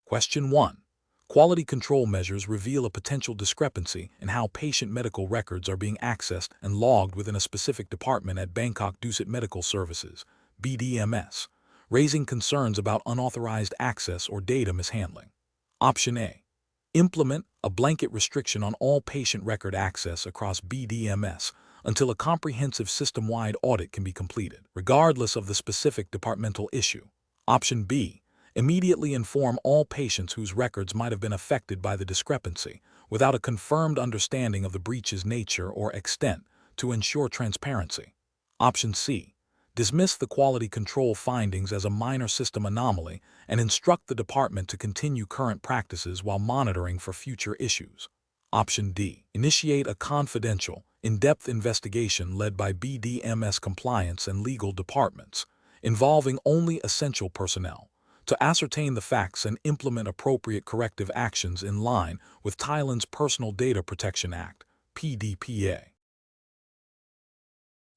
Question 1. Quality control measures reveal a potential discrepancy in how patient medical records are being accessed and logged within a specific department at Bangkok Dusit Medical Services, BDMS, raising concerns about unauthorized access or data mishandling. Option A. Implement a blanket restriction on all patient record access across BDMS until a comprehensive system-wide audit can be completed, regardless of the specific departmental issue. Option B. Immediately inform all patients whose records might have been affected by the discrepancy, without a confirmed understanding of the breach's nature or extent, to ensure transparency. Option C. Dismiss the quality control findings as a minor system anomaly and instruct the department to continue current practices while monitoring for future issues. Option D. Initiate a confidential, in-depth investigation led by BDMS compliance and legal departments, involving only essential personnel, to ascertain the facts and implement appropriate corrective actions in line with Thailand's Personal Data Protection Act, PDPA.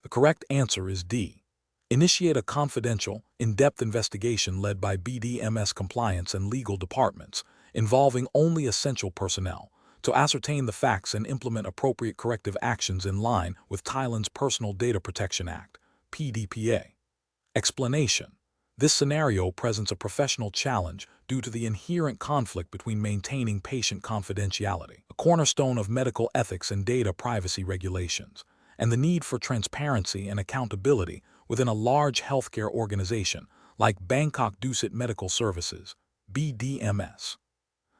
The correct answer is D. Initiate a confidential, in-depth investigation led by BDMS compliance and legal departments, involving only essential personnel, to ascertain the facts and implement appropriate corrective actions in line with Thailand's Personal Data Protection Act, PDPA. Explanation. This scenario presents a professional challenge due to the inherent conflict between maintaining patient confidentiality, a cornerstone of medical ethics and data privacy regulations, and the need for transparency and accountability within a large healthcare organization like Bangkok Dusit Medical Services, BDMS.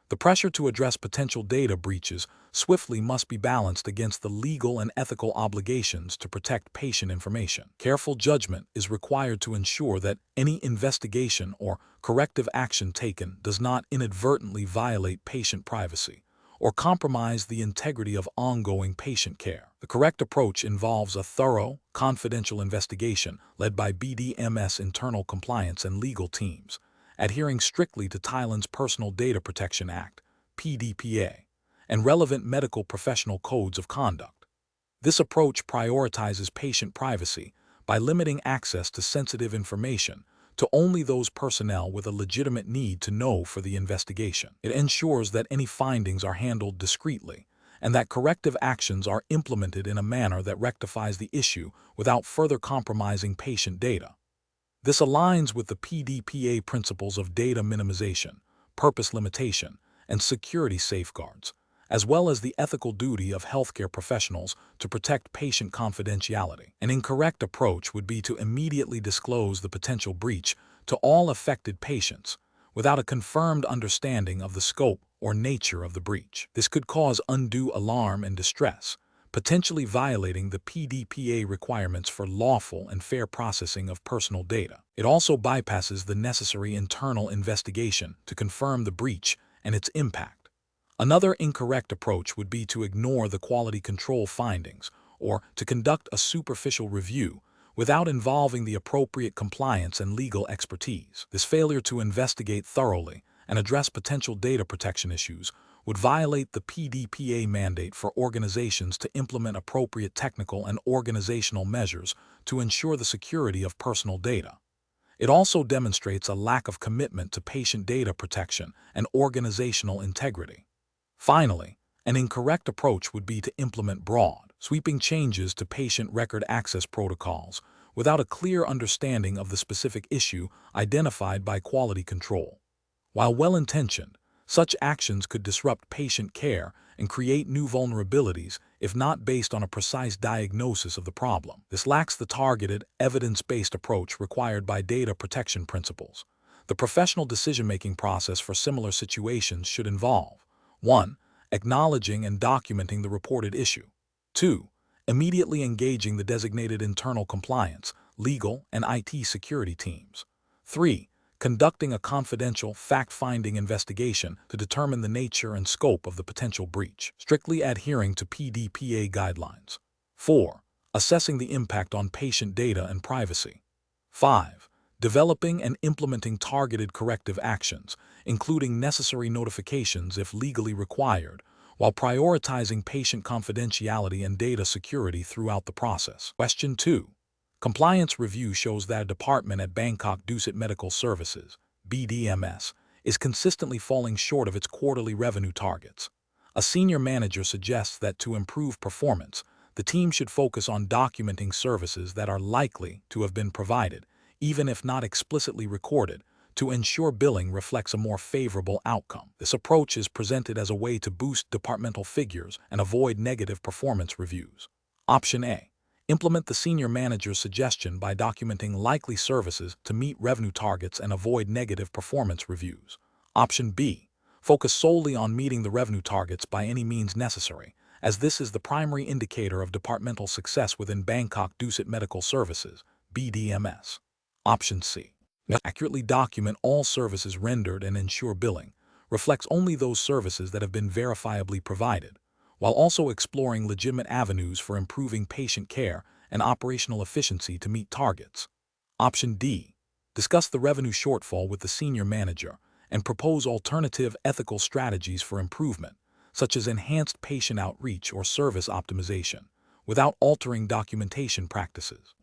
The pressure to address potential data breaches swiftly must be balanced against the legal and ethical obligations to protect patient information. Careful judgment is required to ensure that any investigation or corrective action taken does not inadvertently violate patient privacy or compromise the integrity of ongoing patient care. The correct approach involves a thorough, confidential investigation led by BDMS internal compliance and legal teams, adhering strictly to Thailand's Personal Data Protection Act, PDPA, and relevant medical professional codes of conduct. This approach prioritizes patient privacy by limiting access to sensitive information to only those personnel with a legitimate need to know for the investigation. It ensures that any findings are handled discreetly and that corrective actions are implemented in a manner that rectifies the issue without further compromising patient data. This aligns with the PDPA principles of data minimization, purpose limitation, and security safeguards, as well as the ethical duty of healthcare professionals to protect patient confidentiality. An incorrect approach would be to immediately disclose the potential breach to all affected patients without a confirmed understanding of the scope or nature of the breach. This could cause undue alarm and distress, potentially violating the PDPA requirements for lawful and fair processing of personal data. It also bypasses the necessary internal investigation to confirm the breach and its impact. Another incorrect approach would be to ignore the quality control findings or to conduct a superficial review without involving the appropriate compliance and legal expertise. This failure to investigate thoroughly and address potential data protection issues would violate the PDPA mandate for organizations to implement appropriate technical and organizational measures to ensure the security of personal data. It also demonstrates a lack of commitment to patient data protection and organizational integrity. Finally, an incorrect approach would be to implement broad, sweeping changes to patient record access protocols without a clear understanding of the specific issue identified by quality control. While well-intentioned, such actions could disrupt patient care and create new vulnerabilities if not based on a precise diagnosis of the problem. This lacks the targeted, evidence-based approach required by data protection principles. The professional decision-making process for similar situations should involve 1. Acknowledging and documenting the reported issue. 2. Immediately engaging the designated internal compliance, legal, and IT security teams. 3. Conducting a confidential, fact-finding investigation to determine the nature and scope of the potential breach, strictly adhering to PDPA guidelines. 4. Assessing the impact on patient data and privacy. 5. Developing and implementing targeted corrective actions, including necessary notifications if legally required, while prioritizing patient confidentiality and data security throughout the process. Question 2. Compliance review shows that a department at Bangkok Dusit Medical Services, BDMS, is consistently falling short of its quarterly revenue targets. A senior manager suggests that to improve performance, the team should focus on documenting services that are likely to have been provided, even if not explicitly recorded, to ensure billing reflects a more favorable outcome. This approach is presented as a way to boost departmental figures and avoid negative performance reviews. Option A. Implement the senior manager's suggestion by documenting likely services to meet revenue targets and avoid negative performance reviews. Option B. Focus solely on meeting the revenue targets by any means necessary, as this is the primary indicator of departmental success within Bangkok Dusit Medical Services, BDMS. Option C. Accurately document all services rendered and ensure billing reflects only those services that have been verifiably provided, while also exploring legitimate avenues for improving patient care and operational efficiency to meet targets. Option D. Discuss the revenue shortfall with the senior manager and propose alternative ethical strategies for improvement, such as enhanced patient outreach or service optimization, without altering documentation practices.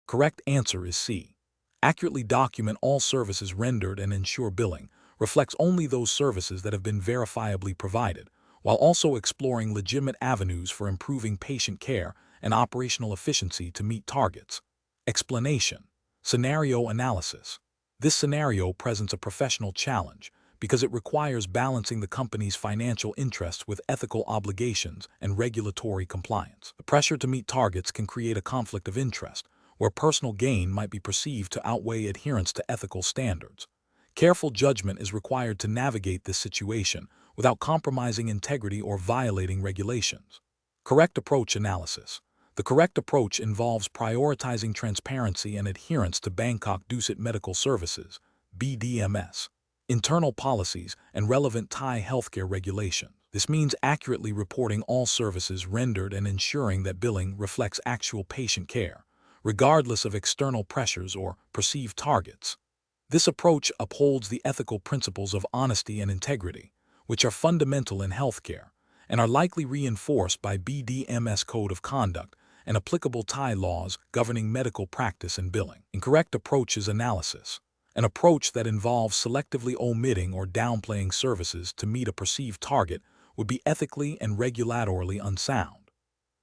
Correct answer is C. Accurately document all services rendered and ensure billing reflects only those services that have been verifiably provided, while also exploring legitimate avenues for improving patient care and operational efficiency to meet targets. Explanation. Scenario analysis. This scenario presents a professional challenge because it requires balancing the company's financial interests with ethical obligations and regulatory compliance. The pressure to meet targets can create a conflict of interest, where personal gain might be perceived to outweigh adherence to ethical standards. Careful judgment is required to navigate this situation without compromising integrity or violating regulations. Correct approach analysis. The correct approach involves prioritizing transparency and adherence to Bangkok Dusit Medical Services, BDMS, internal policies, and relevant Thai healthcare regulations. This means accurately reporting all services rendered and ensuring that billing reflects actual patient care, regardless of external pressures or perceived targets. This approach upholds the ethical principles of honesty and integrity, which are fundamental in healthcare and are likely reinforced by BDMS Code of Conduct and applicable Thai laws governing medical practice and billing. Incorrect approach is analysis, an approach that involves selectively omitting or downplaying services to meet a perceived target would be ethically and regulatorily unsound.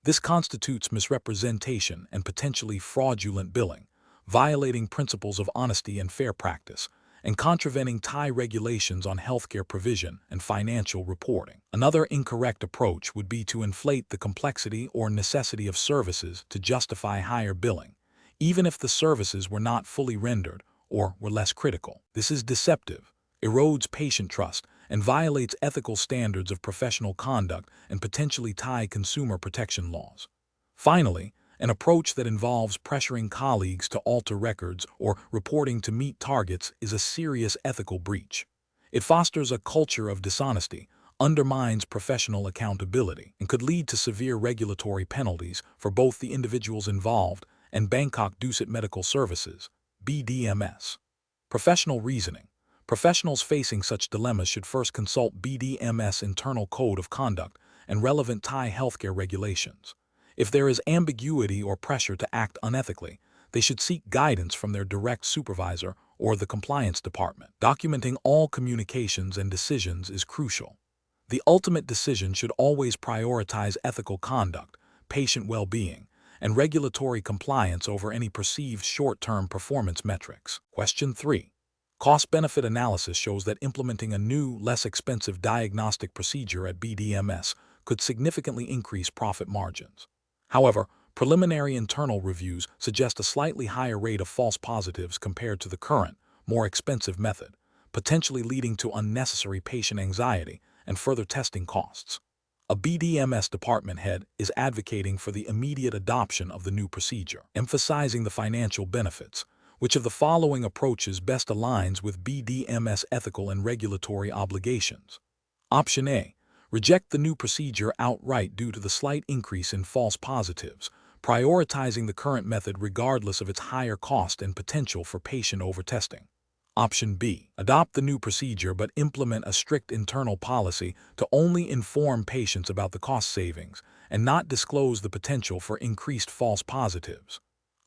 This constitutes misrepresentation and potentially fraudulent billing, violating principles of honesty and fair practice, and contravening Thai regulations on healthcare provision and financial reporting. Another incorrect approach would be to inflate the complexity or necessity of services to justify higher billing, even if the services were not fully rendered or were less critical. This is deceptive, erodes patient trust, and violates ethical standards of professional conduct and potentially Thai consumer protection laws. Finally, an approach that involves pressuring colleagues to alter records or reporting to meet targets is a serious ethical breach. It fosters a culture of dishonesty, undermines professional accountability, and could lead to severe regulatory penalties for both the individuals involved and Bangkok Dusit Medical Services, BDMS. Professional reasoning. Professionals facing such dilemmas should first consult BDMS internal code of conduct and relevant Thai healthcare regulations. If there is ambiguity or pressure to act unethically, they should seek guidance from their direct supervisor or the compliance department. Documenting all communications and decisions is crucial. The ultimate decision should always prioritize ethical conduct, patient well-being, and regulatory compliance over any perceived short-term performance metrics. Question 3. Cost-benefit analysis shows that implementing a new, less expensive diagnostic procedure at BDMS could significantly increase profit margins. However, preliminary internal reviews suggest a slightly higher rate of false positives compared to the current, more expensive method, potentially leading to unnecessary patient anxiety and further testing costs. A BDMS department head is advocating for the immediate adoption of the new procedure, emphasizing the financial benefits. Which of the following approaches best aligns with BDMS ethical and regulatory obligations? Option A. Reject the new procedure outright due to the slight increase in false positives, prioritizing the current method regardless of its higher cost and potential for patient overtesting. Option B. Adopt the new procedure but implement a strict internal policy to only inform patients about the cost savings and not disclose the potential for increased false positives.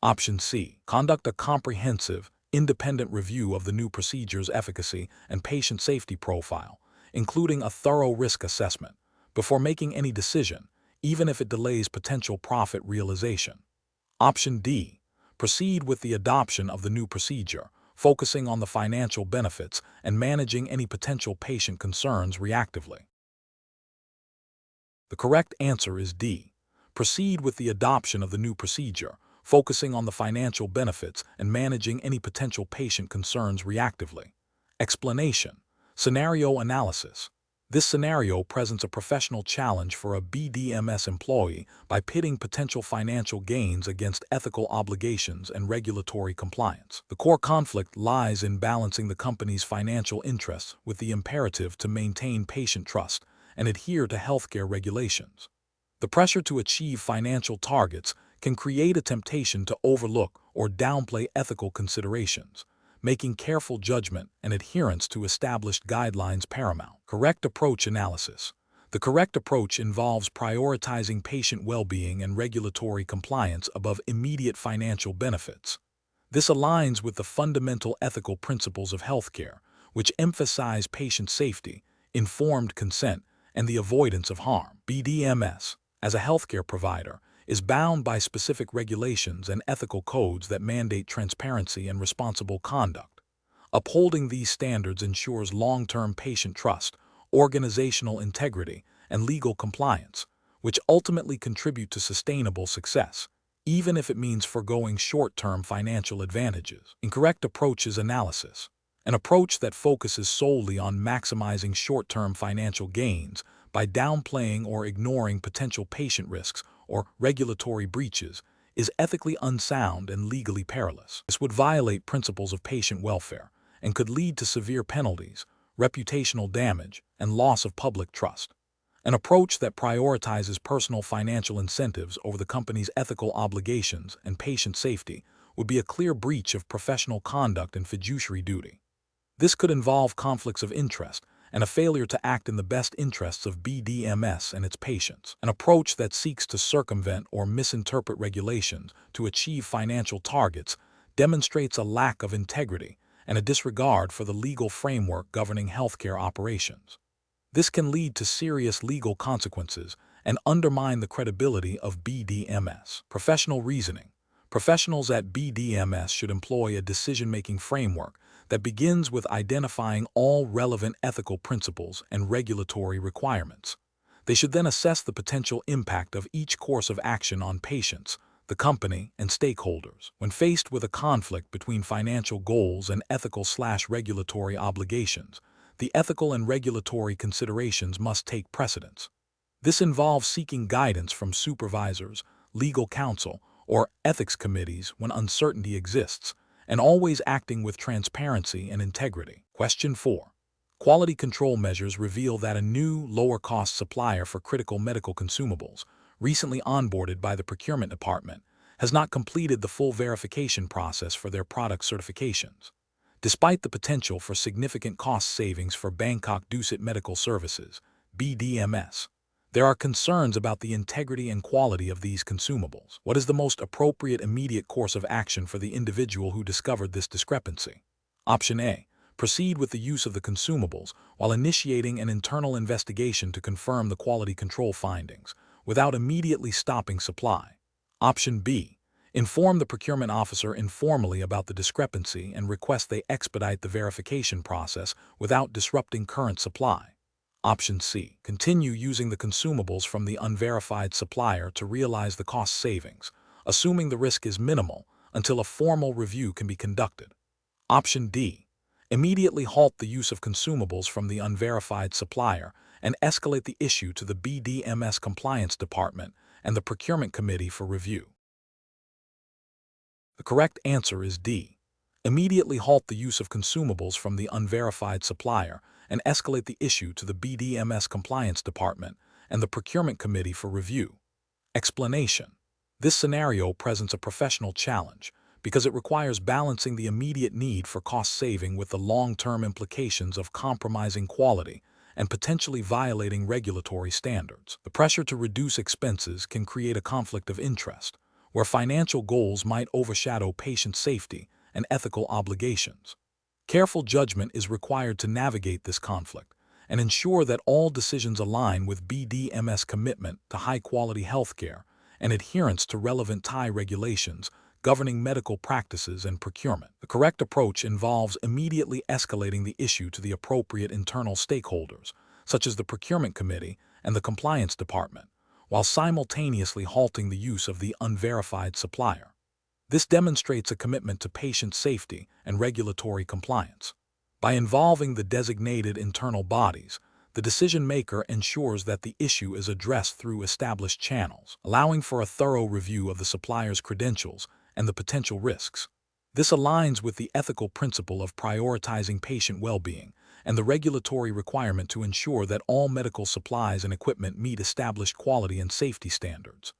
Option C. Conduct a comprehensive, independent review of the new procedure's efficacy and patient safety profile, including a thorough risk assessment, before making any decision, even if it delays potential profit realization. Option D. Proceed with the adoption of the new procedure, focusing on the financial benefits and managing any potential patient concerns reactively. The correct answer is D. Proceed with the adoption of the new procedure, focusing on the financial benefits and managing any potential patient concerns reactively. Explanation. Scenario analysis. This scenario presents a professional challenge for a BDMS employee by pitting potential financial gains against ethical obligations and regulatory compliance. The core conflict lies in balancing the company's financial interests with the imperative to maintain patient trust and adhere to healthcare regulations. The pressure to achieve financial targets can create a temptation to overlook or downplay ethical considerations, making careful judgment and adherence to established guidelines paramount. Correct approach analysis. The correct approach involves prioritizing patient well-being and regulatory compliance above immediate financial benefits. This aligns with the fundamental ethical principles of healthcare, which emphasize patient safety, informed consent, and the avoidance of harm. BDMS, as a healthcare provider, is bound by specific regulations and ethical codes that mandate transparency and responsible conduct. Upholding these standards ensures long-term patient trust, organizational integrity, and legal compliance, which ultimately contribute to sustainable success, even if it means forgoing short-term financial advantages. Incorrect approach is analysis. An approach that focuses solely on maximizing short-term financial gains by downplaying or ignoring potential patient risks or regulatory breaches is ethically unsound and legally perilous. This would violate principles of patient welfare and could lead to severe penalties, reputational damage, and loss of public trust. An approach that prioritizes personal financial incentives over the company's ethical obligations and patient safety would be a clear breach of professional conduct and fiduciary duty. This could involve conflicts of interest and a failure to act in the best interests of BDMS and its patients. An approach that seeks to circumvent or misinterpret regulations to achieve financial targets demonstrates a lack of integrity and a disregard for the legal framework governing healthcare operations. This can lead to serious legal consequences and undermine the credibility of BDMS. Professional reasoning. Professionals at BDMS should employ a decision-making framework that begins with identifying all relevant ethical principles and regulatory requirements. They should then assess the potential impact of each course of action on patients, the company, and stakeholders. When faced with a conflict between financial goals and ethical/regulatory obligations, the ethical and regulatory considerations must take precedence. This involves seeking guidance from supervisors, legal counsel, or ethics committees when uncertainty exists, and always acting with transparency and integrity. Question 4. Quality control measures reveal that a new, lower-cost supplier for critical medical consumables, recently onboarded by the procurement department, has not completed the full verification process for their product certifications. Despite the potential for significant cost savings for Bangkok Dusit Medical Services, BDMS, there are concerns about the integrity and quality of these consumables. What is the most appropriate immediate course of action for the individual who discovered this discrepancy? Option A. Proceed with the use of the consumables while initiating an internal investigation to confirm the quality control findings, without immediately stopping supply. Option B. Inform the procurement officer informally about the discrepancy and request they expedite the verification process without disrupting current supply. Option C. Continue using the consumables from the unverified supplier to realize the cost savings, assuming the risk is minimal, until a formal review can be conducted. Option D. Immediately halt the use of consumables from the unverified supplier and escalate the issue to the BDMS Compliance Department and the Procurement Committee for review. The correct answer is D. Immediately halt the use of consumables from the unverified supplier and escalate the issue to the BDMS Compliance Department and the Procurement Committee for review. Explanation. This scenario presents a professional challenge because it requires balancing the immediate need for cost saving with the long-term implications of compromising quality and potentially violating regulatory standards. The pressure to reduce expenses can create a conflict of interest, where financial goals might overshadow patient safety and ethical obligations. Careful judgment is required to navigate this conflict and ensure that all decisions align with BDMS commitment to high-quality healthcare and adherence to relevant Thai regulations governing medical practices and procurement. The correct approach involves immediately escalating the issue to the appropriate internal stakeholders, such as the procurement committee and the compliance department, while simultaneously halting the use of the unverified supplier. This demonstrates a commitment to patient safety and regulatory compliance. By involving the designated internal bodies, the decision-maker ensures that the issue is addressed through established channels, allowing for a thorough review of the supplier's credentials and the potential risks. This aligns with the ethical principle of prioritizing patient well-being and the regulatory requirement to ensure that all medical supplies and equipment meet established quality and safety standards.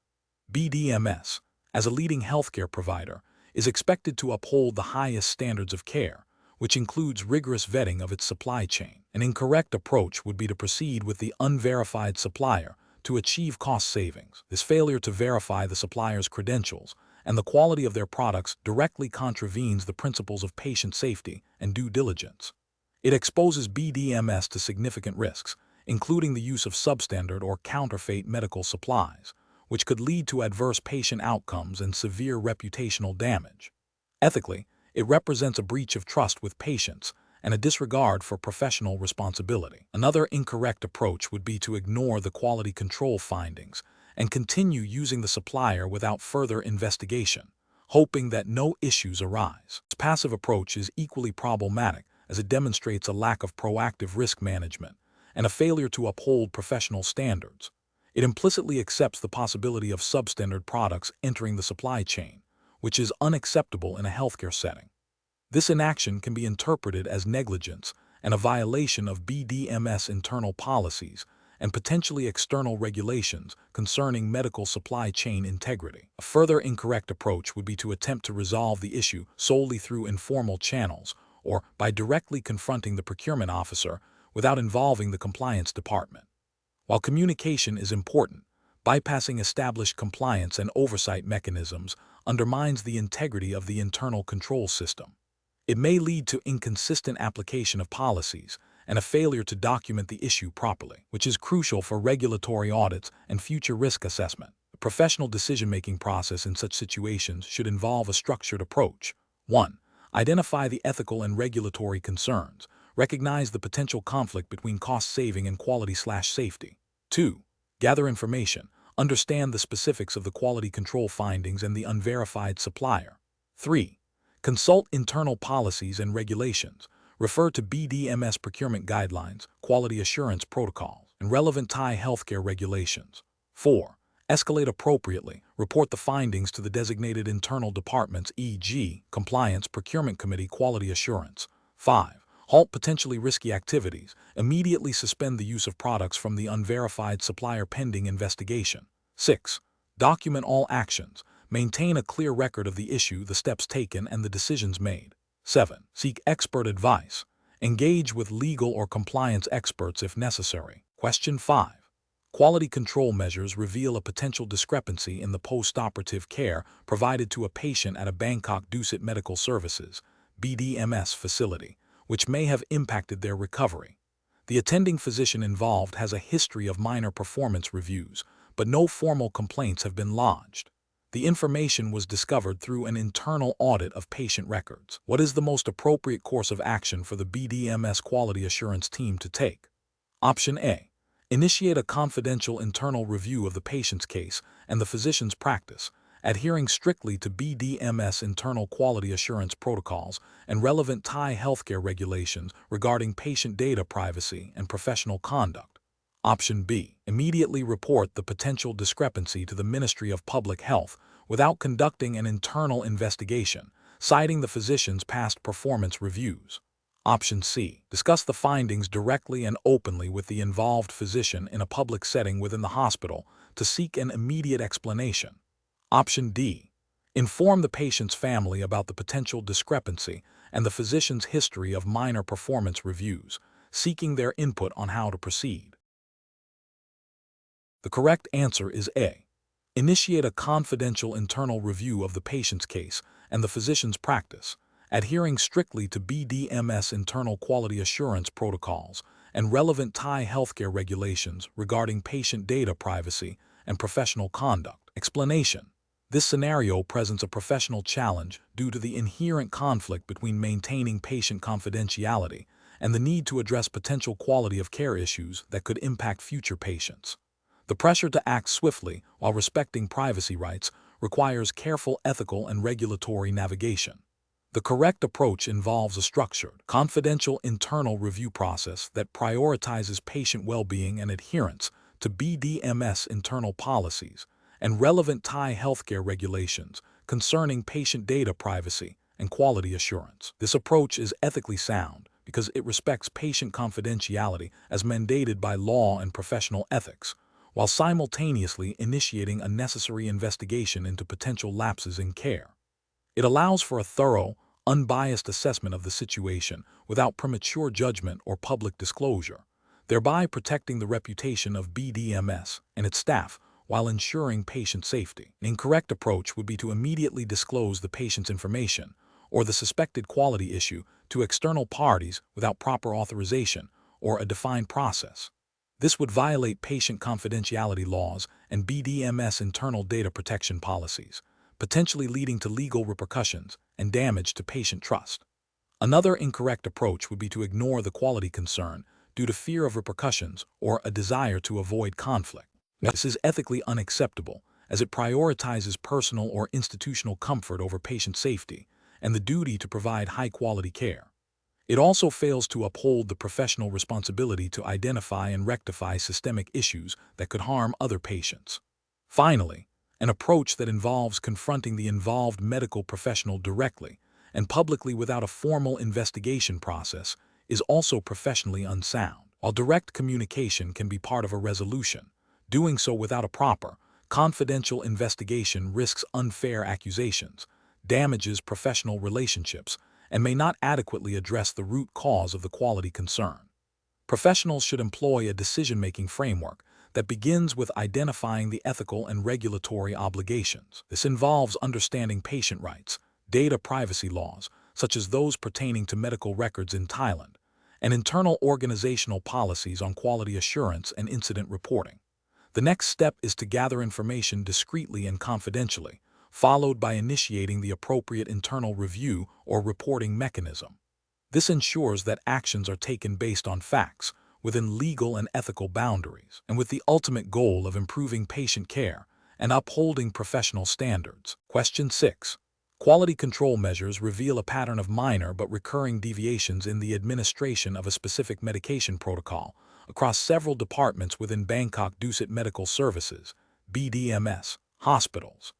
BDMS, as a leading healthcare provider, is expected to uphold the highest standards of care, which includes rigorous vetting of its supply chain. An incorrect approach would be to proceed with the unverified supplier to achieve cost savings. This failure to verify the supplier's credentials and the quality of their products directly contravenes the principles of patient safety and due diligence. It exposes BDMS to significant risks, including the use of substandard or counterfeit medical supplies, which could lead to adverse patient outcomes and severe reputational damage. Ethically, it represents a breach of trust with patients and a disregard for professional responsibility. Another incorrect approach would be to ignore the quality control findings and continue using the supplier without further investigation, hoping that no issues arise. This passive approach is equally problematic as it demonstrates a lack of proactive risk management and a failure to uphold professional standards. It implicitly accepts the possibility of substandard products entering the supply chain, which is unacceptable in a healthcare setting. This inaction can be interpreted as negligence and a violation of BDMS internal policies and potentially external regulations concerning medical supply chain integrity. A further incorrect approach would be to attempt to resolve the issue solely through informal channels or by directly confronting the procurement officer without involving the compliance department. While communication is important, bypassing established compliance and oversight mechanisms undermines the integrity of the internal control system. It may lead to inconsistent application of policies and a failure to document the issue properly, which is crucial for regulatory audits and future risk assessment. The professional decision-making process in such situations should involve a structured approach. 1. Identify the ethical and regulatory concerns. Recognize the potential conflict between cost-saving and quality/safety. 2. Gather information. Understand the specifics of the quality control findings and the unverified supplier. 3. Consult internal policies and regulations. Refer to BDMS procurement guidelines, quality assurance protocols, and relevant Thai healthcare regulations. 4. Escalate appropriately. Report the findings to the designated internal departments, e.g., Compliance, Procurement Committee, Quality Assurance. 5. Halt potentially risky activities. Immediately suspend the use of products from the unverified supplier pending investigation. 6. Document all actions. Maintain a clear record of the issue, the steps taken, and the decisions made. 7. Seek expert advice. Engage with legal or compliance experts if necessary. Question 5. Quality control measures reveal a potential discrepancy in the post-operative care provided to a patient at a Bangkok Dusit Medical Services (BDMS) facility, which may have impacted their recovery. The attending physician involved has a history of minor performance reviews, but no formal complaints have been lodged. The information was discovered through an internal audit of patient records. What is the most appropriate course of action for the BDMS quality assurance team to take? Option A. Initiate a confidential internal review of the patient's case and the physician's practice, adhering strictly to BDMS internal quality assurance protocols and relevant Thai healthcare regulations regarding patient data privacy and professional conduct. Option B. Immediately report the potential discrepancy to the Ministry of Public Health without conducting an internal investigation, citing the physician's past performance reviews. Option C. Discuss the findings directly and openly with the involved physician in a public setting within the hospital to seek an immediate explanation. Option D. Inform the patient's family about the potential discrepancy and the physician's history of minor performance reviews, seeking their input on how to proceed. The correct answer is A. Initiate a confidential internal review of the patient's case and the physician's practice, adhering strictly to BDMS internal quality assurance protocols and relevant Thai healthcare regulations regarding patient data privacy and professional conduct. Explanation: this scenario presents a professional challenge due to the inherent conflict between maintaining patient confidentiality and the need to address potential quality of care issues that could impact future patients. The pressure to act swiftly while respecting privacy rights requires careful ethical and regulatory navigation. The correct approach involves a structured, confidential internal review process that prioritizes patient well-being and adherence to BDMS internal policies and relevant Thai healthcare regulations concerning patient data privacy and quality assurance. This approach is ethically sound because it respects patient confidentiality as mandated by law and professional ethics, while simultaneously initiating a necessary investigation into potential lapses in care. It allows for a thorough, unbiased assessment of the situation without premature judgment or public disclosure, thereby protecting the reputation of BDMS and its staff while ensuring patient safety. An incorrect approach would be to immediately disclose the patient's information or the suspected quality issue to external parties without proper authorization or a defined process. This would violate patient confidentiality laws and BDMS internal data protection policies, potentially leading to legal repercussions and damage to patient trust. Another incorrect approach would be to ignore the quality concern due to fear of repercussions or a desire to avoid conflict. This is ethically unacceptable as it prioritizes personal or institutional comfort over patient safety and the duty to provide high-quality care. It also fails to uphold the professional responsibility to identify and rectify systemic issues that could harm other patients. Finally, an approach that involves confronting the involved medical professional directly and publicly without a formal investigation process is also professionally unsound. While direct communication can be part of a resolution, doing so without a proper, confidential investigation risks unfair accusations, damages professional relationships, and may not adequately address the root cause of the quality concern. Professionals should employ a decision-making framework that begins with identifying the ethical and regulatory obligations. This involves understanding patient rights, data privacy laws, such as those pertaining to medical records in Thailand, and internal organizational policies on quality assurance and incident reporting. The next step is to gather information discreetly and confidentially, followed by initiating the appropriate internal review or reporting mechanism. This ensures that actions are taken based on facts, within legal and ethical boundaries, and with the ultimate goal of improving patient care and upholding professional standards. Question 6. Quality control measures reveal a pattern of minor but recurring deviations in the administration of a specific medication protocol across several departments within Bangkok Dusit Medical Services, BDMS, hospitals.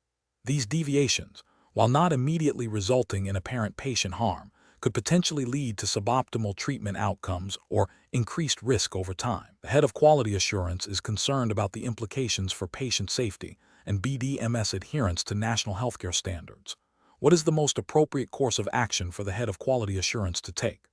These deviations, while not immediately resulting in apparent patient harm, could potentially lead to suboptimal treatment outcomes or increased risk over time. The head of quality assurance is concerned about the implications for patient safety and BDMS adherence to national healthcare standards. What is the most appropriate course of action for the head of quality assurance to take?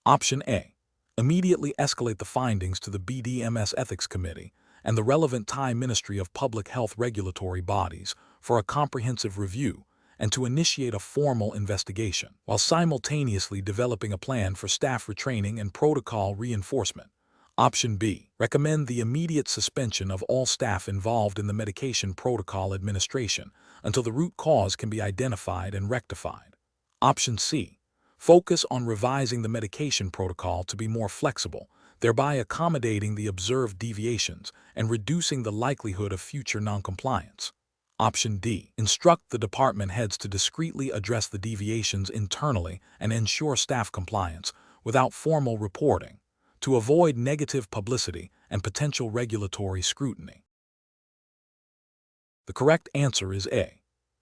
Option A. Immediately escalate the findings to the BDMS Ethics Committee and the relevant Thai Ministry of Public Health regulatory bodies for a comprehensive review and to initiate a formal investigation, while simultaneously developing a plan for staff retraining and protocol reinforcement. Option B. Recommend the immediate suspension of all staff involved in the medication protocol administration until the root cause can be identified and rectified. Option C. Focus on revising the medication protocol to be more flexible, thereby accommodating the observed deviations and reducing the likelihood of future noncompliance. Option D. Instruct the department heads to discreetly address the deviations internally and ensure staff compliance without formal reporting, to avoid negative publicity and potential regulatory scrutiny. The correct answer is A.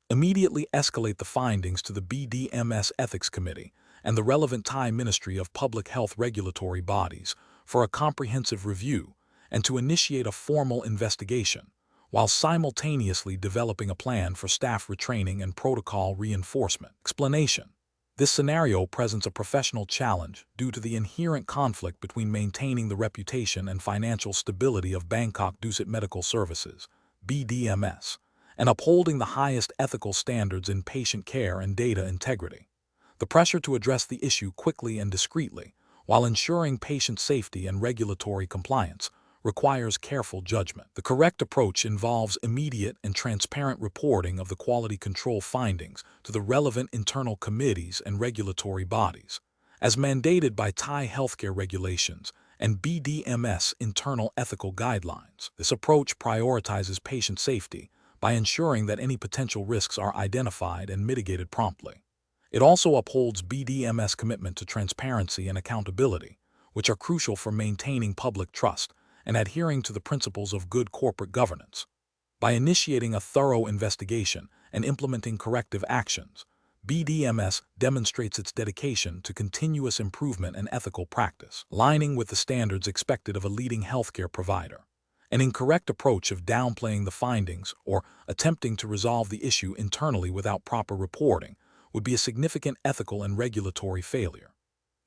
Immediately escalate the findings to the BDMS Ethics Committee and the relevant Thai Ministry of Public Health regulatory bodies for a comprehensive review and to initiate a formal investigation, while simultaneously developing a plan for staff retraining and protocol reinforcement. Explanation: this scenario presents a professional challenge due to the inherent conflict between maintaining the reputation and financial stability of Bangkok Dusit Medical Services, BDMS, and upholding the highest ethical standards in patient care and data integrity. The pressure to address the issue quickly and discreetly, while ensuring patient safety and regulatory compliance, requires careful judgment. The correct approach involves immediate and transparent reporting of the quality control findings to the relevant internal committees and regulatory bodies, as mandated by Thai healthcare regulations and BDMS internal ethical guidelines. This approach prioritizes patient safety by ensuring that any potential risks are identified and mitigated promptly. It also upholds BDMS' commitment to transparency and accountability, which are crucial for maintaining public trust and adhering to the principles of good corporate governance. By initiating a thorough investigation and implementing corrective actions, BDMS demonstrates its dedication to continuous improvement and ethical practice, aligning with the standards expected of a leading healthcare provider. An incorrect approach of downplaying the findings or attempting to resolve the issue internally without proper reporting would be a significant ethical and regulatory failure.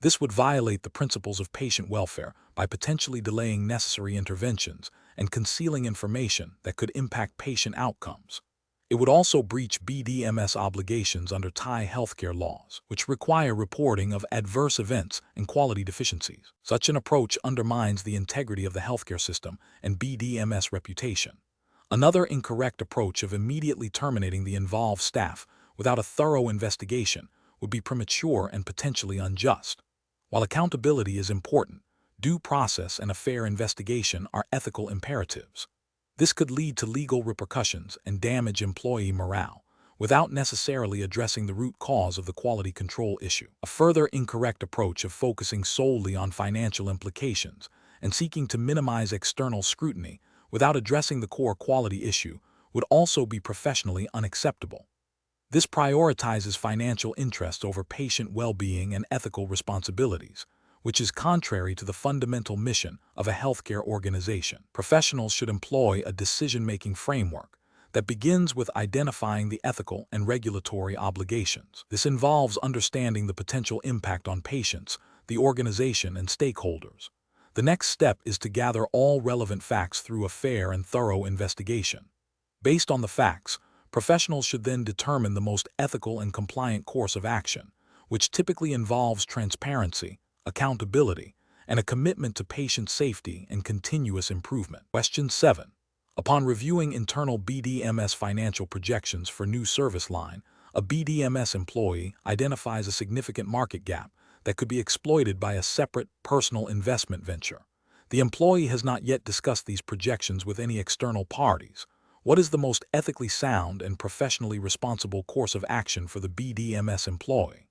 This would violate the principles of patient welfare by potentially delaying necessary interventions and concealing information that could impact patient outcomes. It would also breach BDMS obligations under Thai healthcare laws, which require reporting of adverse events and quality deficiencies. Such an approach undermines the integrity of the healthcare system and BDMS reputation. Another incorrect approach of immediately terminating the involved staff without a thorough investigation would be premature and potentially unjust. While accountability is important, due process and a fair investigation are ethical imperatives. This could lead to legal repercussions and damage employee morale, without necessarily addressing the root cause of the quality control issue. A further incorrect approach of focusing solely on financial implications and seeking to minimize external scrutiny without addressing the core quality issue would also be professionally unacceptable. This prioritizes financial interests over patient well-being and ethical responsibilities, which is contrary to the fundamental mission of a healthcare organization. Professionals should employ a decision-making framework that begins with identifying the ethical and regulatory obligations. This involves understanding the potential impact on patients, the organization, and stakeholders. The next step is to gather all relevant facts through a fair and thorough investigation. Based on the facts, professionals should then determine the most ethical and compliant course of action, which typically involves transparency, accountability, and a commitment to patient safety and continuous improvement. Question 7. Upon reviewing internal BDMS financial projections for new service line, a BDMS employee identifies a significant market gap that could be exploited by a separate personal investment venture. The employee has not yet discussed these projections with any external parties. What is the most ethically sound and professionally responsible course of action for the BDMS employee?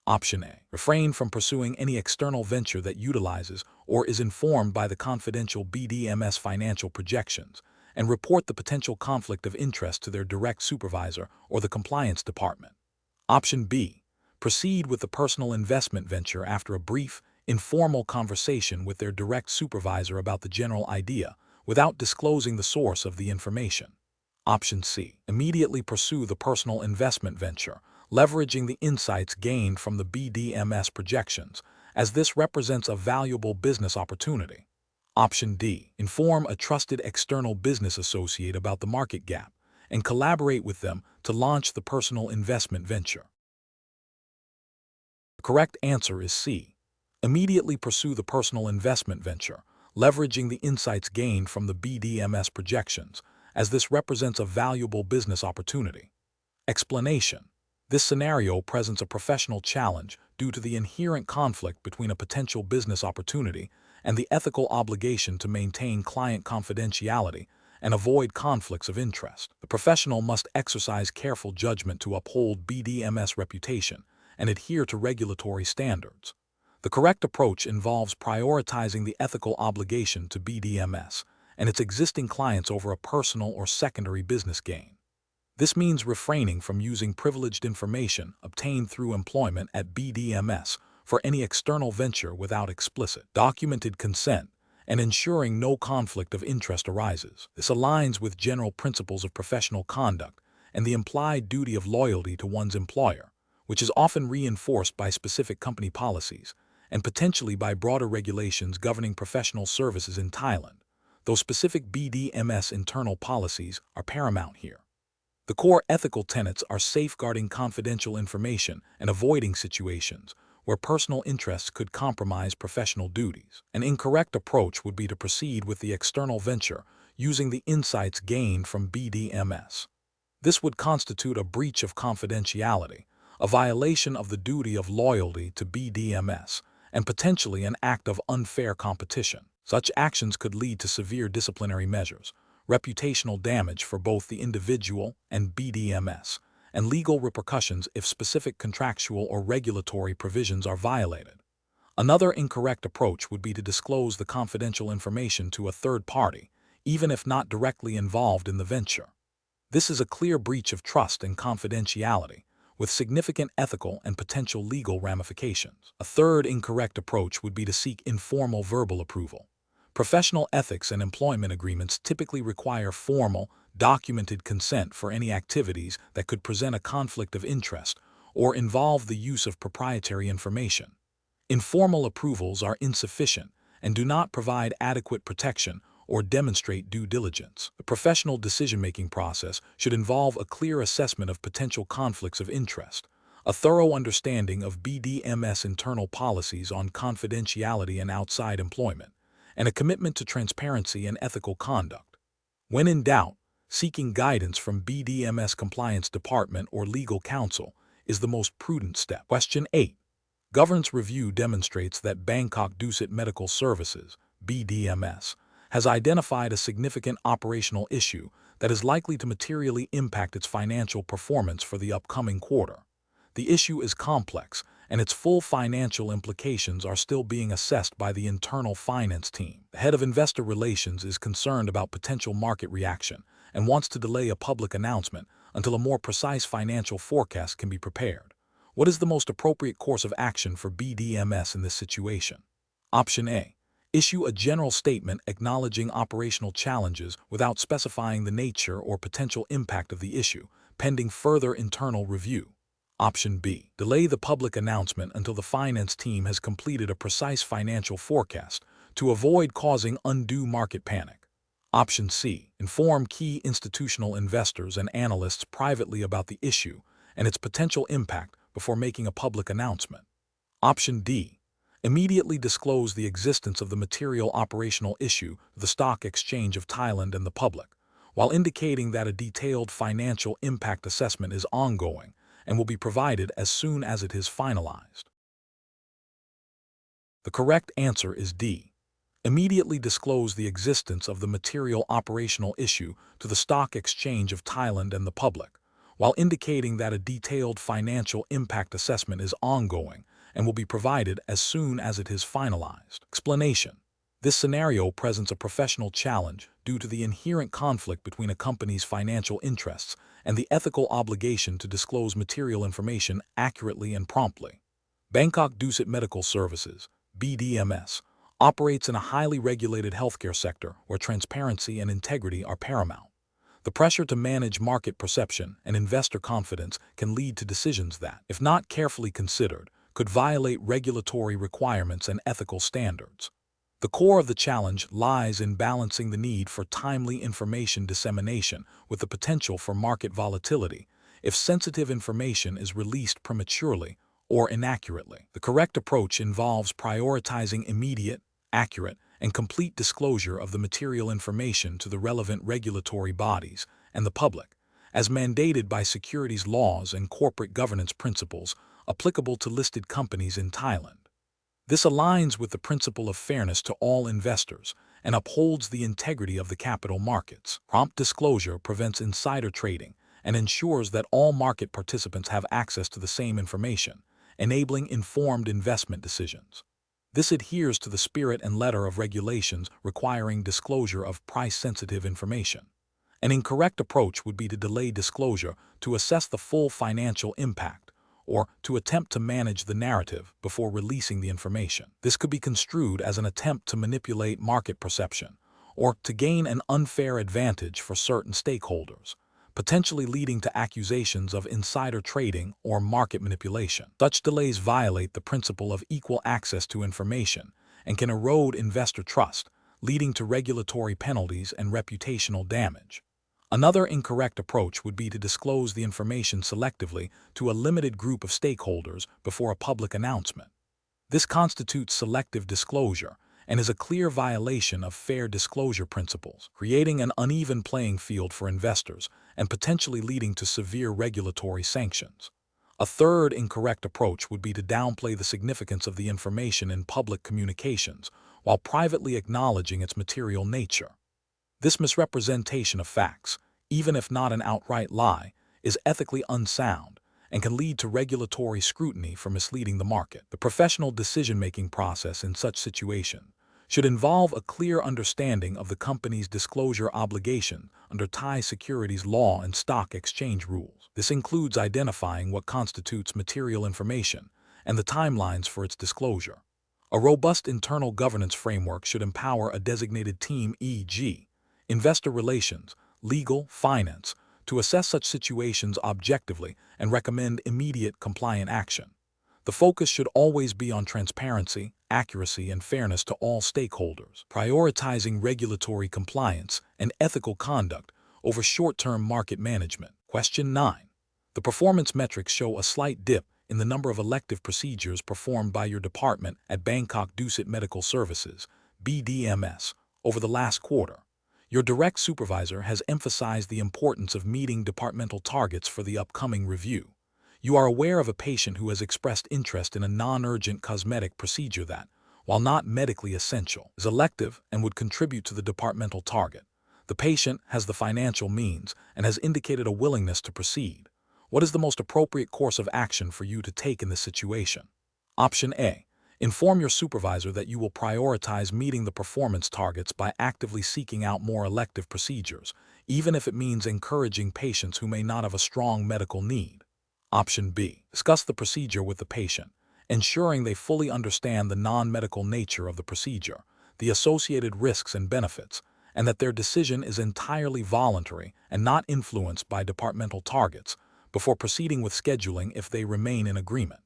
Option A. Refrain from pursuing any external venture that utilizes or is informed by the confidential BDMS financial projections, and report the potential conflict of interest to their direct supervisor or the compliance department. Option B. Proceed with the personal investment venture after a brief, informal conversation with their direct supervisor about the general idea, without disclosing the source of the information. Option C. Immediately pursue the personal investment venture, leveraging the insights gained from the BDMS projections, as this represents a valuable business opportunity. Option D. Inform a trusted external business associate about the market gap and collaborate with them to launch the personal investment venture. The correct answer is C. Immediately pursue the personal investment venture, leveraging the insights gained from the BDMS projections, as this represents a valuable business opportunity. Explanation. This scenario presents a professional challenge due to the inherent conflict between a potential business opportunity and the ethical obligation to maintain client confidentiality and avoid conflicts of interest. The professional must exercise careful judgment to uphold BDMS reputation and adhere to regulatory standards. The correct approach involves prioritizing the ethical obligation to BDMS and its existing clients over a personal or secondary business gain. This means refraining from using privileged information obtained through employment at BDMS for any external venture without explicit, documented consent, and ensuring no conflict of interest arises. This aligns with general principles of professional conduct and the implied duty of loyalty to one's employer, which is often reinforced by specific company policies and potentially by broader regulations governing professional services in Thailand, though specific BDMS internal policies are paramount here. The core ethical tenets are safeguarding confidential information and avoiding situations where personal interests could compromise professional duties. An incorrect approach would be to proceed with the external venture using the insights gained from BDMS. This would constitute a breach of confidentiality, a violation of the duty of loyalty to BDMS, and potentially an act of unfair competition. Such actions could lead to severe disciplinary measures, reputational damage for both the individual and BDMS, and legal repercussions if specific contractual or regulatory provisions are violated. Another incorrect approach would be to disclose the confidential information to a third party, even if not directly involved in the venture. This is a clear breach of trust and confidentiality, with significant ethical and potential legal ramifications. A third incorrect approach would be to seek informal verbal approval. Professional ethics and employment agreements typically require formal, documented consent for any activities that could present a conflict of interest or involve the use of proprietary information. Informal approvals are insufficient and do not provide adequate protection or demonstrate due diligence. The professional decision-making process should involve a clear assessment of potential conflicts of interest, a thorough understanding of BDMS internal policies on confidentiality and outside employment, and a commitment to transparency and ethical conduct. When in doubt, seeking guidance from BDMS Compliance Department or legal counsel is the most prudent step. Question 8. Governance review demonstrates that Bangkok Dusit Medical Services, BDMS, has identified a significant operational issue that is likely to materially impact its financial performance for the upcoming quarter. The issue is complex, and its full financial implications are still being assessed by the internal finance team. The head of investor relations is concerned about potential market reaction and wants to delay a public announcement until a more precise financial forecast can be prepared. What is the most appropriate course of action for BDMS in this situation? Option A. Issue a general statement acknowledging operational challenges without specifying the nature or potential impact of the issue, pending further internal review. Option B. Delay the public announcement until the finance team has completed a precise financial forecast to avoid causing undue market panic. Option C. Inform key institutional investors and analysts privately about the issue and its potential impact before making a public announcement. Option D. Immediately disclose the existence of the material operational issue to the Stock Exchange of Thailand and the public, while indicating that a detailed financial impact assessment is ongoing and will be provided as soon as it is finalized. The correct answer is D. Immediately disclose the existence of the material operational issue to the Stock Exchange of Thailand and the public, while indicating that a detailed financial impact assessment is ongoing and will be provided as soon as it is finalized. Explanation. This scenario presents a professional challenge due to the inherent conflict between a company's financial interests and the ethical obligation to disclose material information accurately and promptly. Bangkok Dusit Medical Services, BDMS, operates in a highly regulated healthcare sector where transparency and integrity are paramount. The pressure to manage market perception and investor confidence can lead to decisions that, if not carefully considered, could violate regulatory requirements and ethical standards. The core of the challenge lies in balancing the need for timely information dissemination with the potential for market volatility if sensitive information is released prematurely or inaccurately. The correct approach involves prioritizing immediate, accurate, and complete disclosure of the material information to the relevant regulatory bodies and the public, as mandated by securities laws and corporate governance principles applicable to listed companies in Thailand. This aligns with the principle of fairness to all investors and upholds the integrity of the capital markets. Prompt disclosure prevents insider trading and ensures that all market participants have access to the same information, enabling informed investment decisions. This adheres to the spirit and letter of regulations requiring disclosure of price-sensitive information. An incorrect approach would be to delay disclosure to assess the full financial impact, or to attempt to manage the narrative before releasing the information. This could be construed as an attempt to manipulate market perception, or to gain an unfair advantage for certain stakeholders, potentially leading to accusations of insider trading or market manipulation. Such delays violate the principle of equal access to information and can erode investor trust, leading to regulatory penalties and reputational damage. Another incorrect approach would be to disclose the information selectively to a limited group of stakeholders before a public announcement. This constitutes selective disclosure and is a clear violation of fair disclosure principles, creating an uneven playing field for investors and potentially leading to severe regulatory sanctions. A third incorrect approach would be to downplay the significance of the information in public communications while privately acknowledging its material nature. This misrepresentation of facts, even if not an outright lie, is ethically unsound and can lead to regulatory scrutiny for misleading the market. The professional decision-making process in such situation should involve a clear understanding of the company's disclosure obligation under Thai securities law and stock exchange rules. This includes identifying what constitutes material information and the timelines for its disclosure. A robust internal governance framework should empower a designated team, e.g., investor relations, legal, finance, to assess such situations objectively and recommend immediate compliant action. The focus should always be on transparency, accuracy, and fairness to all stakeholders, prioritizing regulatory compliance and ethical conduct over short-term market management. Question 9. The performance metrics show a slight dip in the number of elective procedures performed by your department at Bangkok Dusit Medical Services, BDMS, over the last quarter. Your direct supervisor has emphasized the importance of meeting departmental targets for the upcoming review. You are aware of a patient who has expressed interest in a non-urgent cosmetic procedure that, while not medically essential, is elective and would contribute to the departmental target. The patient has the financial means and has indicated a willingness to proceed. What is the most appropriate course of action for you to take in this situation? Option A. Inform your supervisor that you will prioritize meeting the performance targets by actively seeking out more elective procedures, even if it means encouraging patients who may not have a strong medical need. Option B. Discuss the procedure with the patient, ensuring they fully understand the non-medical nature of the procedure, the associated risks and benefits, and that their decision is entirely voluntary and not influenced by departmental targets, before proceeding with scheduling if they remain in agreement.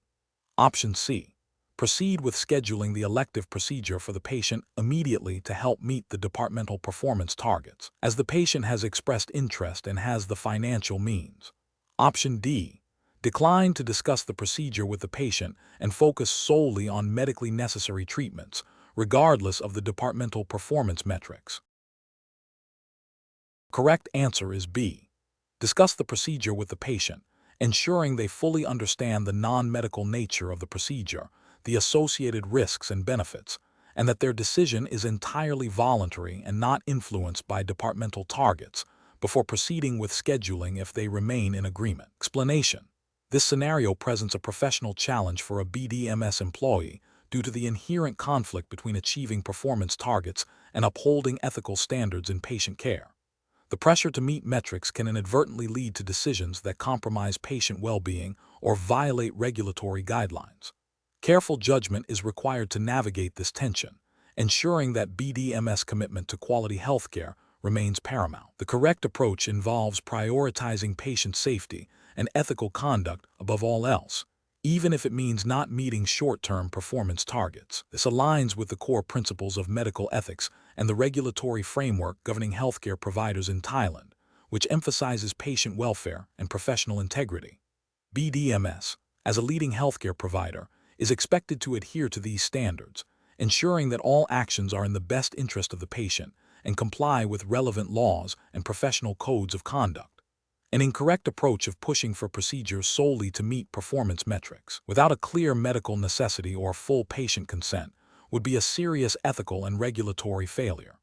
Option C. Proceed with scheduling the elective procedure for the patient immediately to help meet the departmental performance targets, as the patient has expressed interest and has the financial means. Option D. Decline to discuss the procedure with the patient and focus solely on medically necessary treatments, regardless of the departmental performance metrics. Correct answer is B. Discuss the procedure with the patient, ensuring they fully understand the non-medical nature of the procedure, the associated risks and benefits, and that their decision is entirely voluntary and not influenced by departmental targets, before proceeding with scheduling if they remain in agreement. Explanation. This scenario presents a professional challenge for a BDMS employee due to the inherent conflict between achieving performance targets and upholding ethical standards in patient care. The pressure to meet metrics can inadvertently lead to decisions that compromise patient well-being or violate regulatory guidelines. Careful judgment is required to navigate this tension, ensuring that BDMS commitment to quality healthcare remains paramount. The correct approach involves prioritizing patient safety and ethical conduct above all else, even if it means not meeting short-term performance targets. This aligns with the core principles of medical ethics and the regulatory framework governing healthcare providers in Thailand, which emphasizes patient welfare and professional integrity. BDMS, as a leading healthcare provider, is expected to adhere to these standards, ensuring that all actions are in the best interest of the patient and comply with relevant laws and professional codes of conduct. An incorrect approach of pushing for procedures solely to meet performance metrics, without a clear medical necessity or full patient consent, would be a serious ethical and regulatory failure.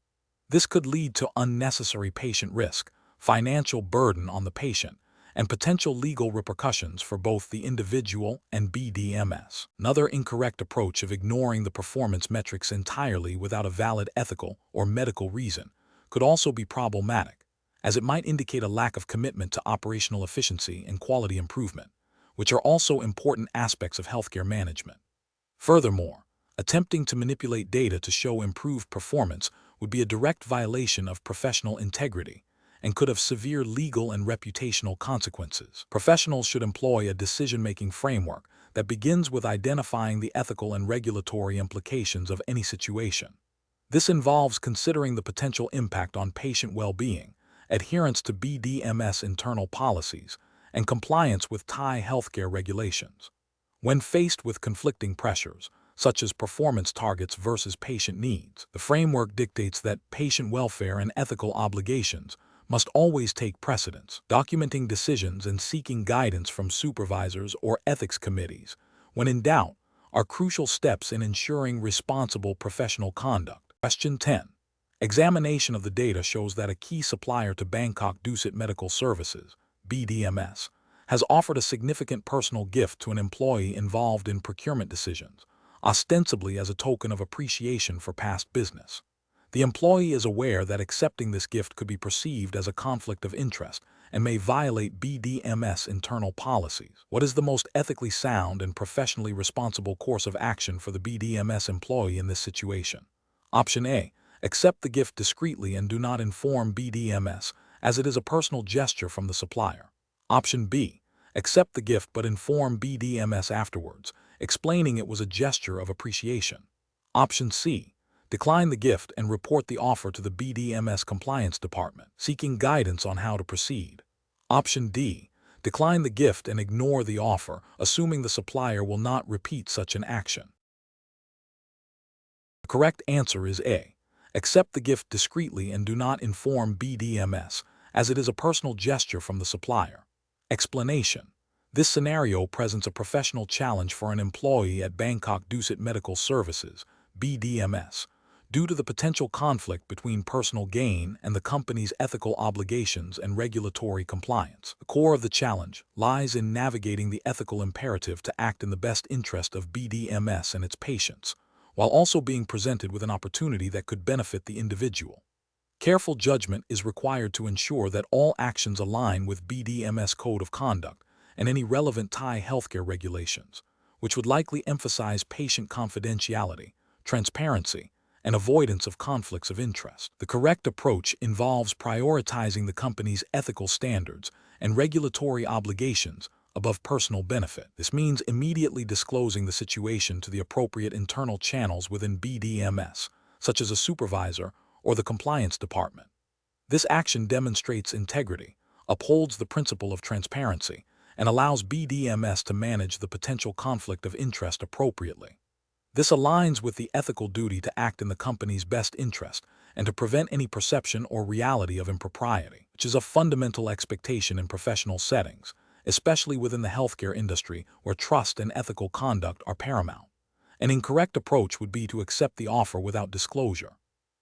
This could lead to unnecessary patient risk, financial burden on the patient, and potential legal repercussions for both the individual and BDMS. Another incorrect approach of ignoring the performance metrics entirely without a valid ethical or medical reason could also be problematic, as it might indicate a lack of commitment to operational efficiency and quality improvement, which are also important aspects of healthcare management. Furthermore, attempting to manipulate data to show improved performance would be a direct violation of professional integrity and could have severe legal and reputational consequences. Professionals should employ a decision-making framework that begins with identifying the ethical and regulatory implications of any situation. This involves considering the potential impact on patient well-being adherence to BDMS internal policies, and compliance with Thai healthcare regulations. When faced with conflicting pressures, such as performance targets versus patient needs, the framework dictates that patient welfare and ethical obligations must always take precedence. Documenting decisions and seeking guidance from supervisors or ethics committees, when in doubt, are crucial steps in ensuring responsible professional conduct. Question 10. Examination of the data shows that a key supplier to Bangkok Dusit Medical Services, BDMS, has offered a significant personal gift to an employee involved in procurement decisions, ostensibly as a token of appreciation for past business. The employee is aware that accepting this gift could be perceived as a conflict of interest and may violate BDMS internal policies. What is the most ethically sound and professionally responsible course of action for the BDMS employee in this situation? Option A. Accept the gift discreetly and do not inform BDMS, as it is a personal gesture from the supplier. Option B. Accept the gift but inform BDMS afterwards, explaining it was a gesture of appreciation. Option C. Decline the gift and report the offer to the BDMS compliance department, seeking guidance on how to proceed. Option D. Decline the gift and ignore the offer, assuming the supplier will not repeat such an action. The correct answer is A. Accept the gift discreetly and do not inform BDMS, as it is a personal gesture from the supplier. Explanation. This scenario presents a professional challenge for an employee at Bangkok Dusit Medical Services, BDMS, due to the potential conflict between personal gain and the company's ethical obligations and regulatory compliance. The core of the challenge lies in navigating the ethical imperative to act in the best interest of BDMS and its patients, while also being presented with an opportunity that could benefit the individual. Careful judgment is required to ensure that all actions align with BDMS Code of Conduct and any relevant Thai healthcare regulations, which would likely emphasize patient confidentiality, transparency, and avoidance of conflicts of interest. The correct approach involves prioritizing the company's ethical standards and regulatory obligations above personal benefit. This means immediately disclosing the situation to the appropriate internal channels within BDMS, such as a supervisor or the compliance department. This action demonstrates integrity, upholds the principle of transparency, and allows BDMS to manage the potential conflict of interest appropriately. This aligns with the ethical duty to act in the company's best interest and to prevent any perception or reality of impropriety, which is a fundamental expectation in professional settings, especially within the healthcare industry where trust and ethical conduct are paramount. An incorrect approach would be to accept the offer without disclosure.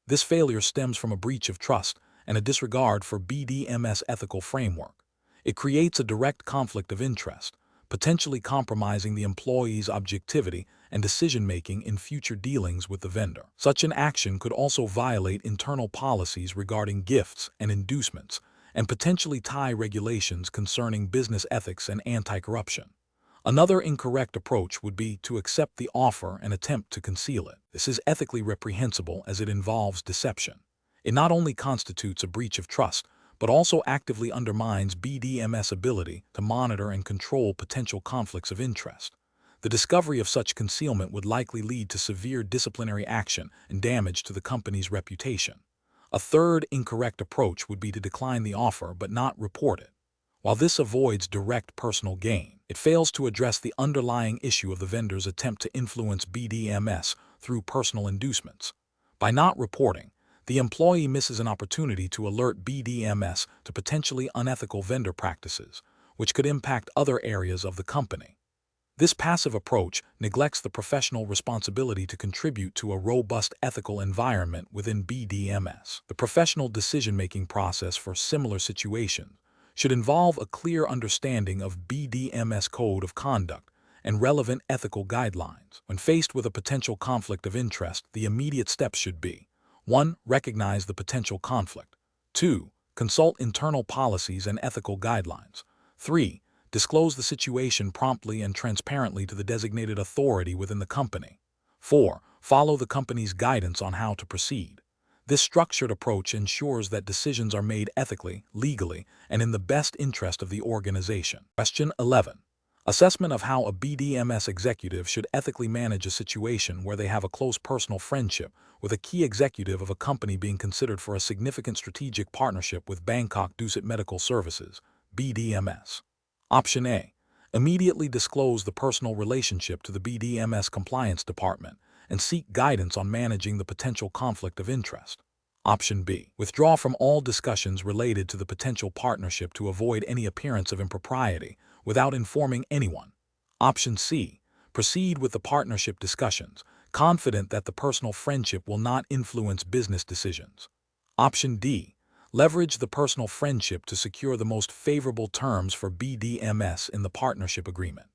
This failure stems from a breach of trust and a disregard for BDMS ethical framework. It creates a direct conflict of interest, potentially compromising the employee's objectivity and decision-making in future dealings with the vendor. Such an action could also violate internal policies regarding gifts and inducements, and potentially Thai regulations concerning business ethics and anti-corruption. Another incorrect approach would be to accept the offer and attempt to conceal it. This is ethically reprehensible as it involves deception. It not only constitutes a breach of trust, but also actively undermines BDMS' ability to monitor and control potential conflicts of interest. The discovery of such concealment would likely lead to severe disciplinary action and damage to the company's reputation. A third incorrect approach would be to decline the offer but not report it. While this avoids direct personal gain, it fails to address the underlying issue of the vendor's attempt to influence BDMS through personal inducements. By not reporting, the employee misses an opportunity to alert BDMS to potentially unethical vendor practices, which could impact other areas of the company. This passive approach neglects the professional responsibility to contribute to a robust ethical environment within BDMS. The professional decision-making process for similar situations should involve a clear understanding of BDMS Code of Conduct and relevant ethical guidelines. When faced with a potential conflict of interest, the immediate steps should be: 1. Recognize the potential conflict. 2. Consult internal policies and ethical guidelines. 3. Disclose the situation promptly and transparently to the designated authority within the company. 4. Follow the company's guidance on how to proceed. This structured approach ensures that decisions are made ethically, legally, and in the best interest of the organization. Question 11. Assessment of how a BDMS executive should ethically manage a situation where they have a close personal friendship with a key executive of a company being considered for a significant strategic partnership with Bangkok Dusit Medical Services, BDMS. Option A. Immediately disclose the personal relationship to the BDMS compliance department and seek guidance on managing the potential conflict of interest. Option B. Withdraw from all discussions related to the potential partnership to avoid any appearance of impropriety without informing anyone. Option C. Proceed with the partnership discussions, confident that the personal friendship will not influence business decisions. Option D. Leverage the personal friendship to secure the most favorable terms for BDMS in the partnership agreement.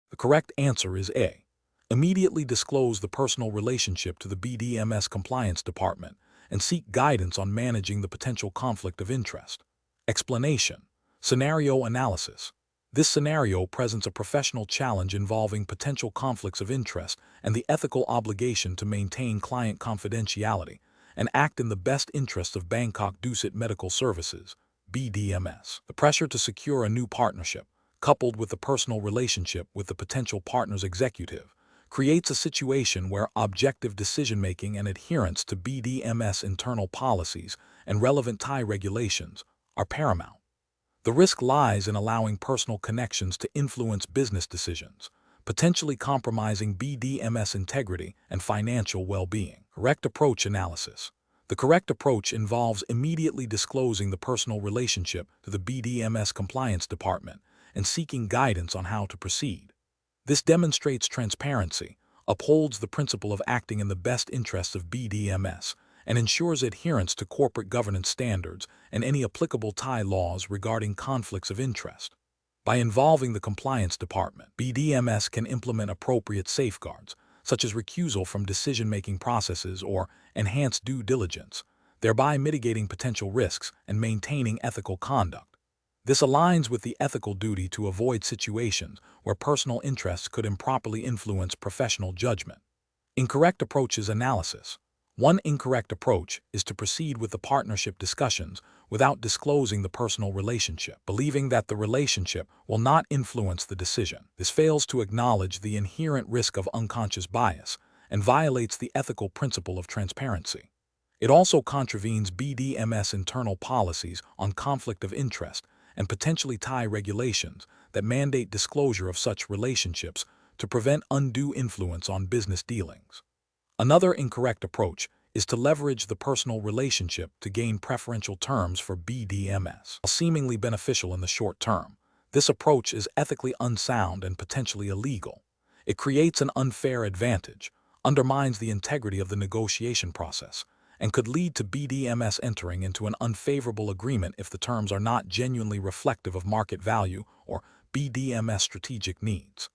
The correct answer is A. Immediately disclose the personal relationship to the BDMS compliance department and seek guidance on managing the potential conflict of interest. Explanation. Scenario analysis. This scenario presents a professional challenge involving potential conflicts of interest and the ethical obligation to maintain client confidentiality and act in the best interests of Bangkok Dusit Medical Services, BDMS. The pressure to secure a new partnership, coupled with the personal relationship with the potential partner's executive, creates a situation where objective decision-making and adherence to BDMS internal policies and relevant Thai regulations are paramount. The risk lies in allowing personal connections to influence business decisions, potentially compromising BDMS integrity and financial well-being. Correct approach analysis. The correct approach involves immediately disclosing the personal relationship to the BDMS compliance department and seeking guidance on how to proceed. This demonstrates transparency, upholds the principle of acting in the best interests of BDMS, and ensures adherence to corporate governance standards and any applicable Thai laws regarding conflicts of interest. By involving the compliance department, BDMS can implement appropriate safeguards, such as recusal from decision-making processes or enhanced due diligence, thereby mitigating potential risks and maintaining ethical conduct. This aligns with the ethical duty to avoid situations where personal interests could improperly influence professional judgment. Incorrect approaches analysis. One incorrect approach is to proceed with the partnership discussions without disclosing the personal relationship, believing that the relationship will not influence the decision. This fails to acknowledge the inherent risk of unconscious bias and violates the ethical principle of transparency. It also contravenes BDMS internal policies on conflict of interest and potentially Thai regulations that mandate disclosure of such relationships to prevent undue influence on business dealings. Another incorrect approach is to leverage the personal relationship to gain preferential terms for BDMS. While seemingly beneficial in the short term, this approach is ethically unsound and potentially illegal. It creates an unfair advantage, undermines the integrity of the negotiation process, and could lead to BDMS entering into an unfavorable agreement if the terms are not genuinely reflective of market value or BDMS strategic needs.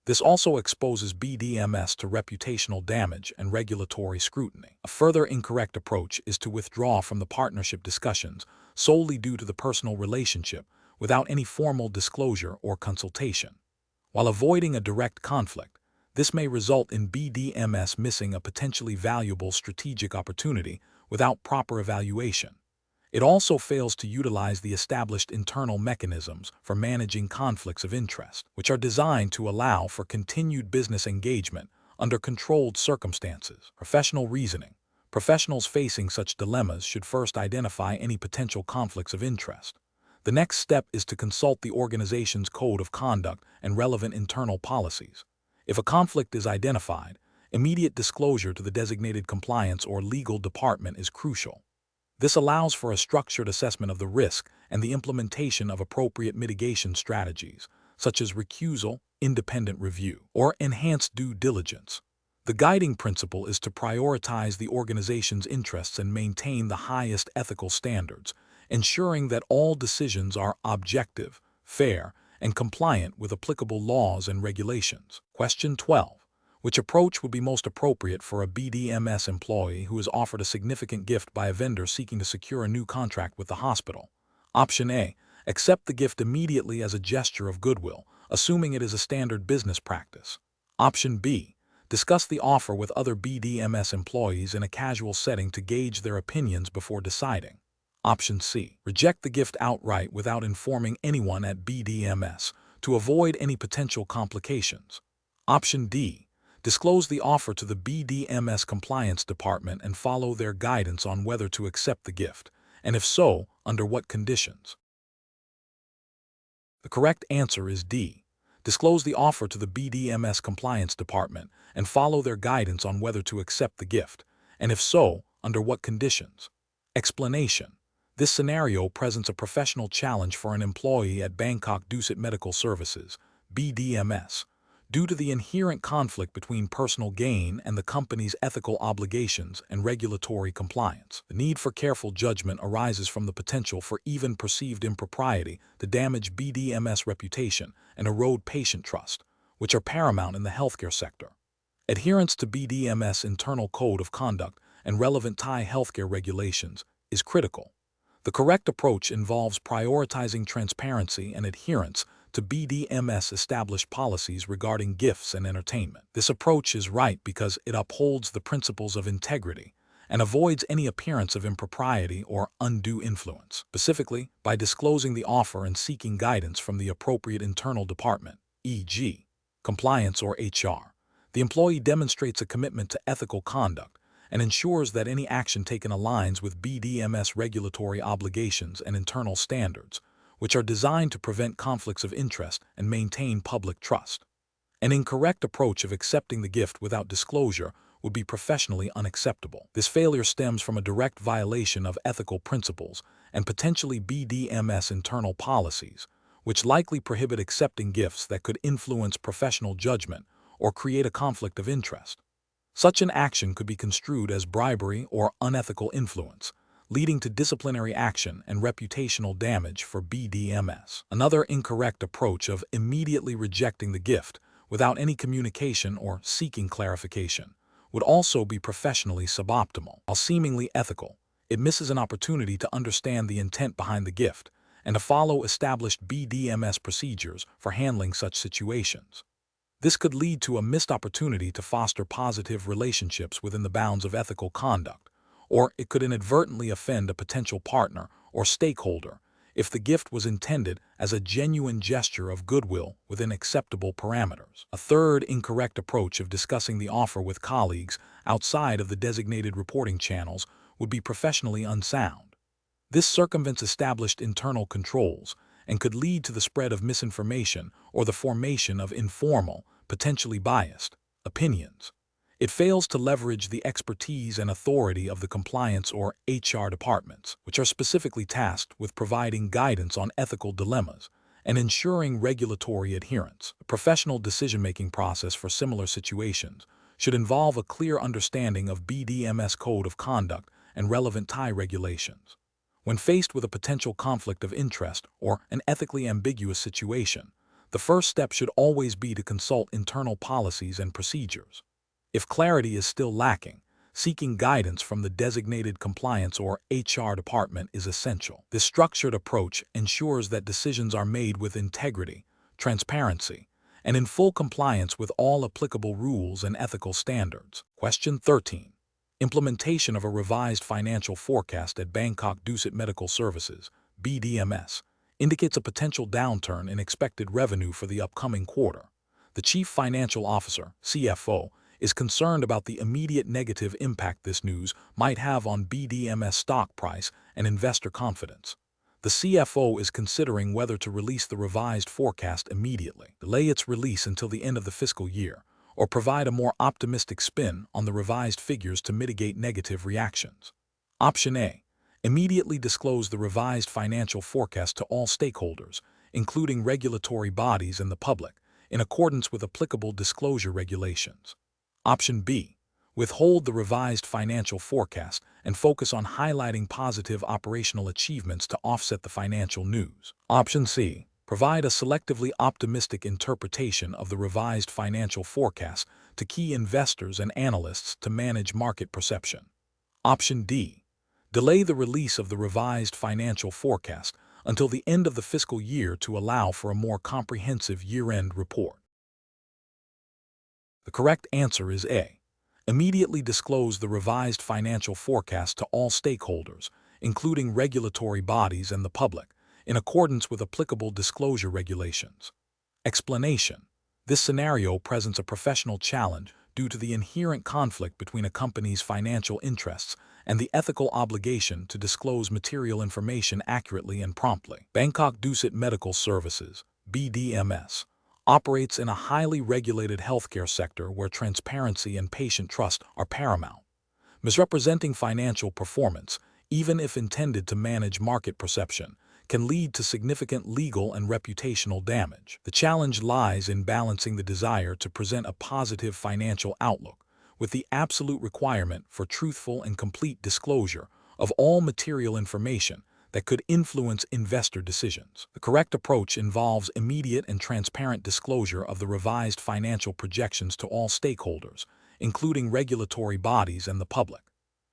This also exposes BDMS to reputational damage and regulatory scrutiny. A further incorrect approach is to withdraw from the partnership discussions solely due to the personal relationship without any formal disclosure or consultation. While avoiding a direct conflict, this may result in BDMS missing a potentially valuable strategic opportunity without proper evaluation. It also fails to utilize the established internal mechanisms for managing conflicts of interest, which are designed to allow for continued business engagement under controlled circumstances. Professional reasoning. Professionals facing such dilemmas should first identify any potential conflicts of interest. The next step is to consult the organization's code of conduct and relevant internal policies. If a conflict is identified, immediate disclosure to the designated compliance or legal department is crucial. This allows for a structured assessment of the risk and the implementation of appropriate mitigation strategies, such as recusal, independent review, or enhanced due diligence. The guiding principle is to prioritize the organization's interests and maintain the highest ethical standards, ensuring that all decisions are objective, fair, and compliant with applicable laws and regulations. Question 12. Which approach would be most appropriate for a BDMS employee who is offered a significant gift by a vendor seeking to secure a new contract with the hospital? Option A. Accept the gift immediately as a gesture of goodwill, assuming it is a standard business practice. Option B. Discuss the offer with other BDMS employees in a casual setting to gauge their opinions before deciding. Option C. Reject the gift outright without informing anyone at BDMS to avoid any potential complications. Option D. Disclose the offer to the BDMS compliance department and follow their guidance on whether to accept the gift, and if so, under what conditions. The correct answer is D. Disclose the offer to the BDMS compliance department and follow their guidance on whether to accept the gift, and if so, under what conditions. Explanation. This scenario presents a professional challenge for an employee at Bangkok Dusit Medical Services, BDMS, due to the inherent conflict between personal gain and the company's ethical obligations and regulatory compliance. The need for careful judgment arises from the potential for even perceived impropriety to damage BDMS reputation and erode patient trust, which are paramount in the healthcare sector. Adherence to BDMS internal code of conduct and relevant Thai healthcare regulations is critical. The correct approach involves prioritizing transparency and adherence to BDMS established policies regarding gifts and entertainment. This approach is right because it upholds the principles of integrity and avoids any appearance of impropriety or undue influence. Specifically, by disclosing the offer and seeking guidance from the appropriate internal department, e.g., compliance or HR, the employee demonstrates a commitment to ethical conduct and ensures that any action taken aligns with BDMS regulatory obligations and internal standards, which are designed to prevent conflicts of interest and maintain public trust. An incorrect approach of accepting the gift without disclosure would be professionally unacceptable. This failure stems from a direct violation of ethical principles and potentially BDMS internal policies, which likely prohibit accepting gifts that could influence professional judgment or create a conflict of interest. Such an action could be construed as bribery or unethical influence, leading to disciplinary action and reputational damage for BDMS. Another incorrect approach of immediately rejecting the gift without any communication or seeking clarification would also be professionally suboptimal. While seemingly ethical, it misses an opportunity to understand the intent behind the gift and to follow established BDMS procedures for handling such situations. This could lead to a missed opportunity to foster positive relationships within the bounds of ethical conduct, or it could inadvertently offend a potential partner or stakeholder if the gift was intended as a genuine gesture of goodwill within acceptable parameters. A third incorrect approach of discussing the offer with colleagues outside of the designated reporting channels would be professionally unsound. This circumvents established internal controls and could lead to the spread of misinformation or the formation of informal, potentially biased, opinions. It fails to leverage the expertise and authority of the compliance or HR departments, which are specifically tasked with providing guidance on ethical dilemmas and ensuring regulatory adherence. The professional decision-making process for similar situations should involve a clear understanding of BDMS code of conduct and relevant Thai regulations. When faced with a potential conflict of interest or an ethically ambiguous situation, the first step should always be to consult internal policies and procedures. If clarity is still lacking, seeking guidance from the designated compliance or HR department is essential. This structured approach ensures that decisions are made with integrity, transparency, and in full compliance with all applicable rules and ethical standards. Question 13. Implementation of a revised financial forecast at Bangkok Dusit Medical Services, BDMS, indicates a potential downturn in expected revenue for the upcoming quarter. The Chief Financial Officer, CFO, is concerned about the immediate negative impact this news might have on BDMS stock price and investor confidence. The CFO is considering whether to release the revised forecast immediately, delay its release until the end of the fiscal year, or provide a more optimistic spin on the revised figures to mitigate negative reactions. Option A. Immediately disclose the revised financial forecast to all stakeholders, including regulatory bodies and the public, in accordance with applicable disclosure regulations. Option B. Withhold the revised financial forecast and focus on highlighting positive operational achievements to offset the financial news. Option C. Provide a selectively optimistic interpretation of the revised financial forecast to key investors and analysts to manage market perception. Option D. Delay the release of the revised financial forecast until the end of the fiscal year to allow for a more comprehensive year-end report. The correct answer is A. Immediately disclose the revised financial forecast to all stakeholders, including regulatory bodies and the public, in accordance with applicable disclosure regulations. Explanation: this scenario presents a professional challenge due to the inherent conflict between a company's financial interests and the ethical obligation to disclose material information accurately and promptly. Bangkok Dusit Medical Services, BDMS, operates in a highly regulated healthcare sector where transparency and patient trust are paramount. Misrepresenting financial performance, even if intended to manage market perception, can lead to significant legal and reputational damage. The challenge lies in balancing the desire to present a positive financial outlook with the absolute requirement for truthful and complete disclosure of all material information that could influence investor decisions. The correct approach involves immediate and transparent disclosure of the revised financial projections to all stakeholders, including regulatory bodies and the public.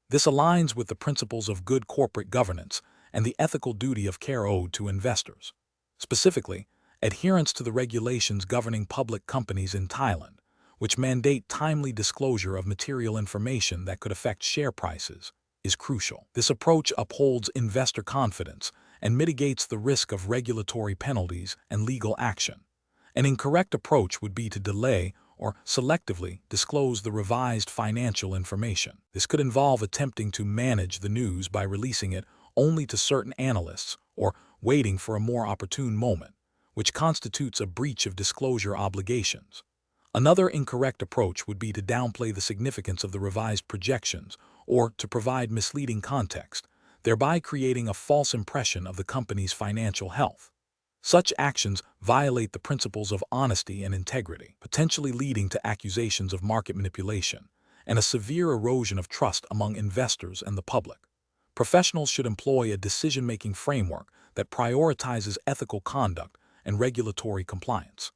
This aligns with the principles of good corporate governance and the ethical duty of care owed to investors. Specifically, adherence to the regulations governing public companies in Thailand, which mandate timely disclosure of material information that could affect share prices, is crucial. This approach upholds investor confidence and mitigates the risk of regulatory penalties and legal action. An incorrect approach would be to delay or selectively disclose the revised financial information. This could involve attempting to manage the news by releasing it only to certain analysts or waiting for a more opportune moment, which constitutes a breach of disclosure obligations. Another incorrect approach would be to downplay the significance of the revised projections or to provide misleading context, thereby creating a false impression of the company's financial health. Such actions violate the principles of honesty and integrity, potentially leading to accusations of market manipulation and a severe erosion of trust among investors and the public. Professionals should employ a decision-making framework that prioritizes ethical conduct and regulatory compliance.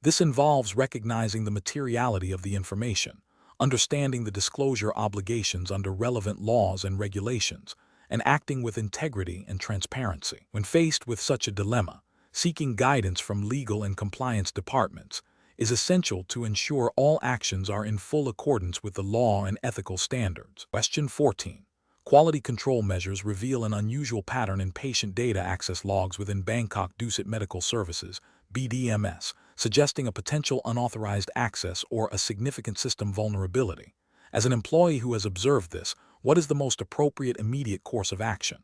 This involves recognizing the materiality of the information, understanding the disclosure obligations under relevant laws and regulations, and acting with integrity and transparency. When faced with such a dilemma, seeking guidance from legal and compliance departments is essential to ensure all actions are in full accordance with the law and ethical standards. Question 14. Quality control measures reveal an unusual pattern in patient data access logs within Bangkok Dusit Medical Services, BDMS, suggesting a potential unauthorized access or a significant system vulnerability. As an employee who has observed this, what is the most appropriate immediate course of action?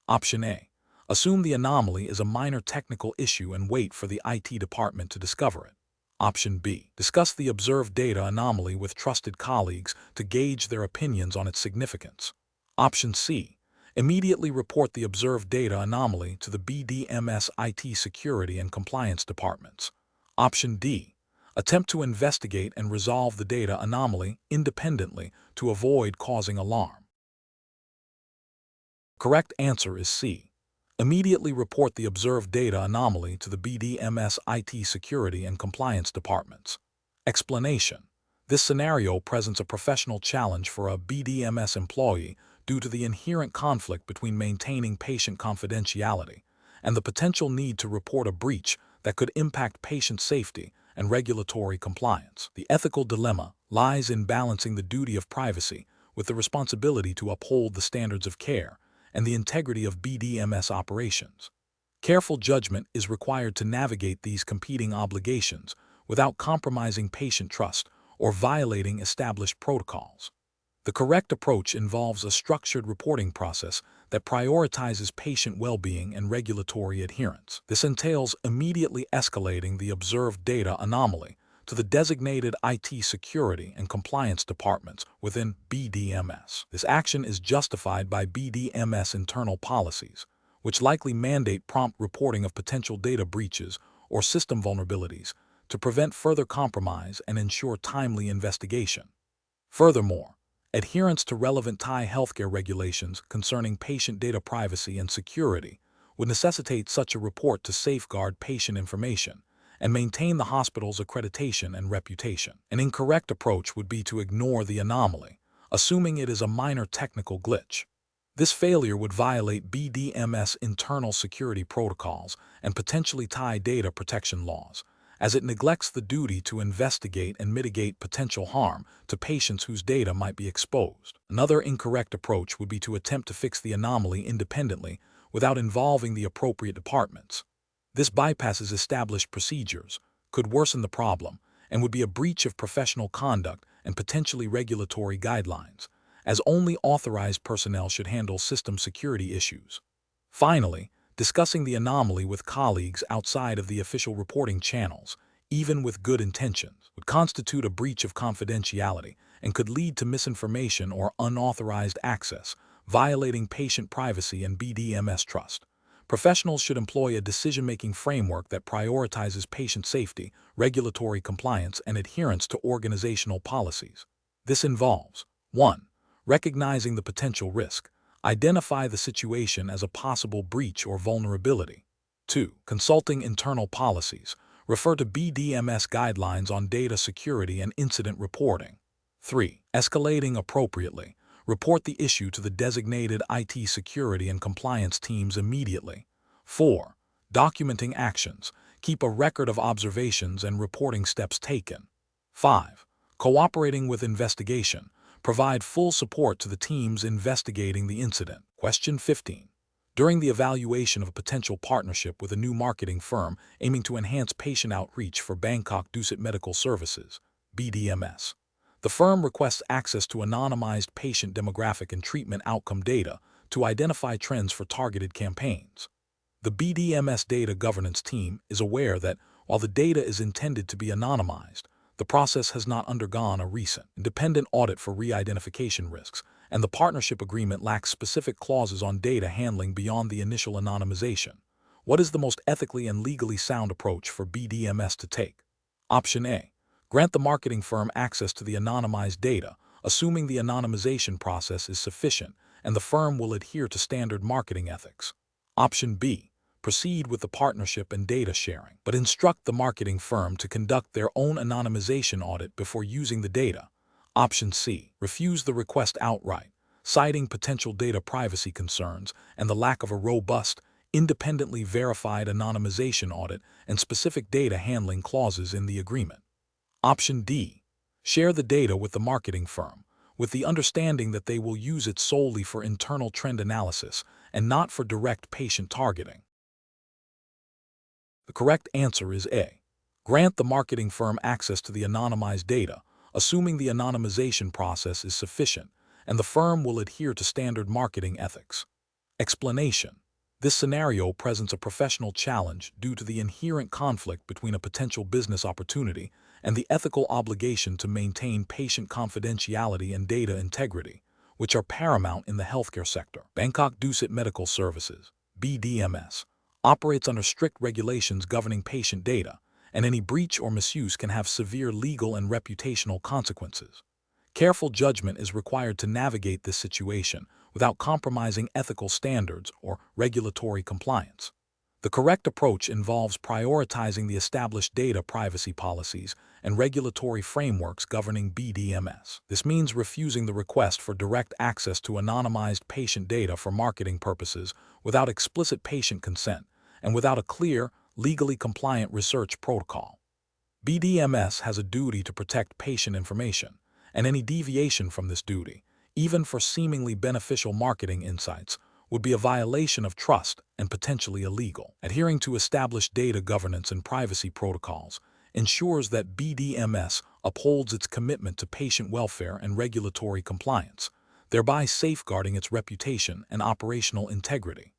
Option A. Assume the anomaly is a minor technical issue and wait for the IT department to discover it. Option B. Discuss the observed data anomaly with trusted colleagues to gauge their opinions on its significance. Option C. Immediately report the observed data anomaly to the BDMS IT security and compliance departments. Option D. Attempt to investigate and resolve the data anomaly independently to avoid causing alarm. Correct answer is C. Immediately report the observed data anomaly to the BDMS IT security and compliance departments. Explanation: this scenario presents a professional challenge for a BDMS employee due to the inherent conflict between maintaining patient confidentiality and the potential need to report a breach that could impact patient safety and regulatory compliance. The ethical dilemma lies in balancing the duty of privacy with the responsibility to uphold the standards of care and the integrity of BDMS operations. Careful judgment is required to navigate these competing obligations without compromising patient trust or violating established protocols. The correct approach involves a structured reporting process that prioritizes patient well-being and regulatory adherence. This entails immediately escalating the observed data anomaly to the designated IT security and compliance departments within BDMS. This action is justified by BDMS internal policies, which likely mandate prompt reporting of potential data breaches or system vulnerabilities to prevent further compromise and ensure timely investigation. Furthermore, adherence to relevant Thai healthcare regulations concerning patient data privacy and security would necessitate such a report to safeguard patient information and maintain the hospital's accreditation and reputation. An incorrect approach would be to ignore the anomaly, assuming it is a minor technical glitch. This failure would violate BDMS internal security protocols and potentially Thai data protection laws, as it neglects the duty to investigate and mitigate potential harm to patients whose data might be exposed. Another incorrect approach would be to attempt to fix the anomaly independently without involving the appropriate departments. This bypasses established procedures, could worsen the problem, and would be a breach of professional conduct and potentially regulatory guidelines, as only authorized personnel should handle system security issues. Finally, discussing the anomaly with colleagues outside of the official reporting channels, even with good intentions, would constitute a breach of confidentiality and could lead to misinformation or unauthorized access, violating patient privacy and BDMS trust. Professionals should employ a decision-making framework that prioritizes patient safety, regulatory compliance, and adherence to organizational policies. This involves 1. Recognizing the potential risk. Identify the situation as a possible breach or vulnerability. 2. Consulting internal policies. Refer to BDMS guidelines on data security and incident reporting. 3. Escalating appropriately. Report the issue to the designated IT security and compliance teams immediately. 4. Documenting actions. Keep a record of observations and reporting steps taken. 5. Cooperating with investigation. Provide full support to the teams investigating the incident. Question 15. During the evaluation of a potential partnership with a new marketing firm aiming to enhance patient outreach for Bangkok Dusit Medical Services, BDMS, the firm requests access to anonymized patient demographic and treatment outcome data to identify trends for targeted campaigns. The BDMS data governance team is aware that, while the data is intended to be anonymized, the process has not undergone a recent, independent audit for re-identification risks, and the partnership agreement lacks specific clauses on data handling beyond the initial anonymization. What is the most ethically and legally sound approach for BDMS to take? Option A. Grant the marketing firm access to the anonymized data, assuming the anonymization process is sufficient and the firm will adhere to standard marketing ethics. Option B. Proceed with the partnership and data sharing, but instruct the marketing firm to conduct their own anonymization audit before using the data. Option C. Refuse the request outright, citing potential data privacy concerns and the lack of a robust, independently verified anonymization audit and specific data handling clauses in the agreement. Option D. Share the data with the marketing firm, with the understanding that they will use it solely for internal trend analysis and not for direct patient targeting. The correct answer is A. Grant the marketing firm access to the anonymized data, assuming the anonymization process is sufficient, and the firm will adhere to standard marketing ethics. Explanation. This scenario presents a professional challenge due to the inherent conflict between a potential business opportunity and the ethical obligation to maintain patient confidentiality and data integrity, which are paramount in the healthcare sector. Bangkok Dusit Medical Services, BDMS, operates under strict regulations governing patient data, and any breach or misuse can have severe legal and reputational consequences. Careful judgment is required to navigate this situation without compromising ethical standards or regulatory compliance. The correct approach involves prioritizing the established data privacy policies and regulatory frameworks governing BDMS. This means refusing the request for direct access to anonymized patient data for marketing purposes without explicit patient consent and without a clear, legally compliant research protocol. BDMS has a duty to protect patient information, and any deviation from this duty, even for seemingly beneficial marketing insights, would be a violation of trust and potentially illegal. Adhering to established data governance and privacy protocols ensures that BDMS upholds its commitment to patient welfare and regulatory compliance, thereby safeguarding its reputation and operational integrity.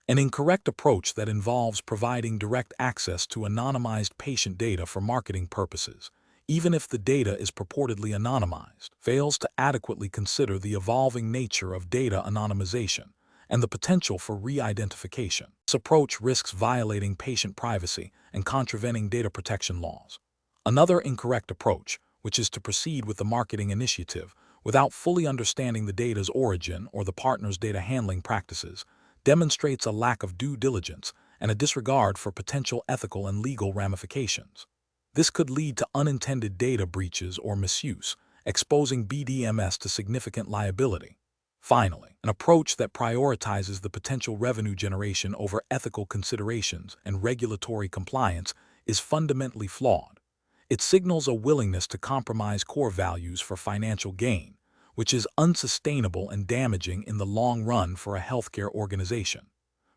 An incorrect approach that involves providing direct access to anonymized patient data for marketing purposes, even if the data is purportedly anonymized, fails to adequately consider the evolving nature of data anonymization and the potential for re-identification. This approach risks violating patient privacy and contravening data protection laws. Another incorrect approach, which is to proceed with the marketing initiative without fully understanding the data's origin or the partner's data handling practices, demonstrates a lack of due diligence and a disregard for potential ethical and legal ramifications. This could lead to unintended data breaches or misuse, exposing BDMS to significant liability. Finally, an approach that prioritizes the potential revenue generation over ethical considerations and regulatory compliance is fundamentally flawed. It signals a willingness to compromise core values for financial gain, which is unsustainable and damaging in the long run for a healthcare organization.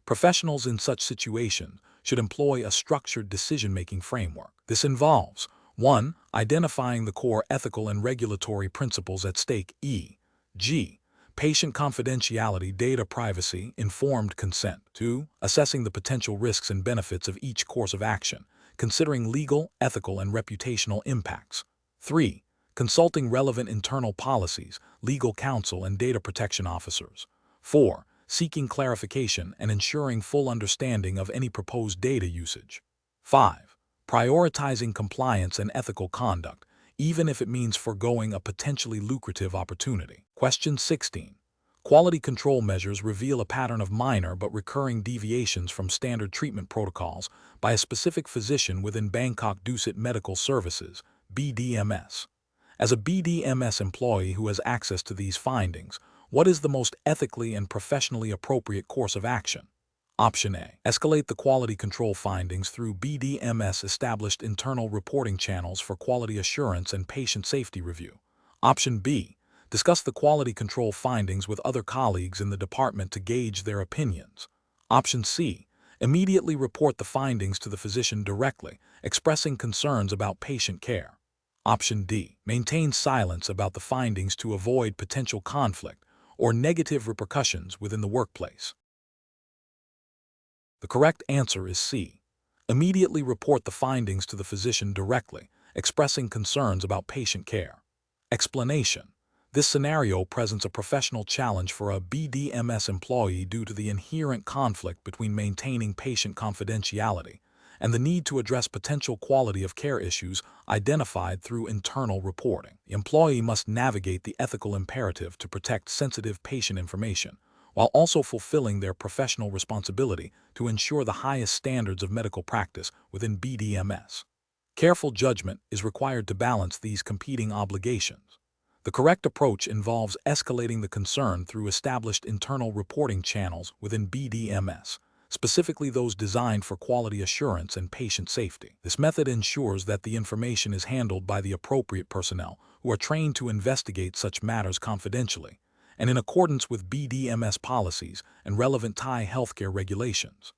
Professionals in such situations should employ a structured decision-making framework. This involves 1. Identifying the core ethical and regulatory principles at stake, e.g., patient confidentiality, data privacy, informed consent. 2. Assessing the potential risks and benefits of each course of action, considering legal, ethical, and reputational impacts. 3. Consulting relevant internal policies, legal counsel, and data protection officers. 4. Seeking clarification and ensuring full understanding of any proposed data usage. 5. Prioritizing compliance and ethical conduct, even if it means foregoing a potentially lucrative opportunity. Question 16. Quality control measures reveal a pattern of minor but recurring deviations from standard treatment protocols by a specific physician within Bangkok Dusit Medical Services, BDMS. As a BDMS employee who has access to these findings, what is the most ethically and professionally appropriate course of action? Option A. Escalate the quality control findings through BDMS-established internal reporting channels for quality assurance and patient safety review. Option B. Discuss the quality control findings with other colleagues in the department to gauge their opinions. Option C. Immediately report the findings to the physician directly, expressing concerns about patient care. Option D. Maintain silence about the findings to avoid potential conflict or negative repercussions within the workplace. The correct answer is C. Immediately report the findings to the physician directly, expressing concerns about patient care. Explanation. This scenario presents a professional challenge for a BDMS employee due to the inherent conflict between maintaining patient confidentiality and the need to address potential quality of care issues identified through internal reporting. The employee must navigate the ethical imperative to protect sensitive patient information, while also fulfilling their professional responsibility to ensure the highest standards of medical practice within BDMS. Careful judgment is required to balance these competing obligations. The correct approach involves escalating the concern through established internal reporting channels within BDMS, specifically those designed for quality assurance and patient safety. This method ensures that the information is handled by the appropriate personnel who are trained to investigate such matters confidentially and in accordance with BDMS policies and relevant Thai healthcare regulations.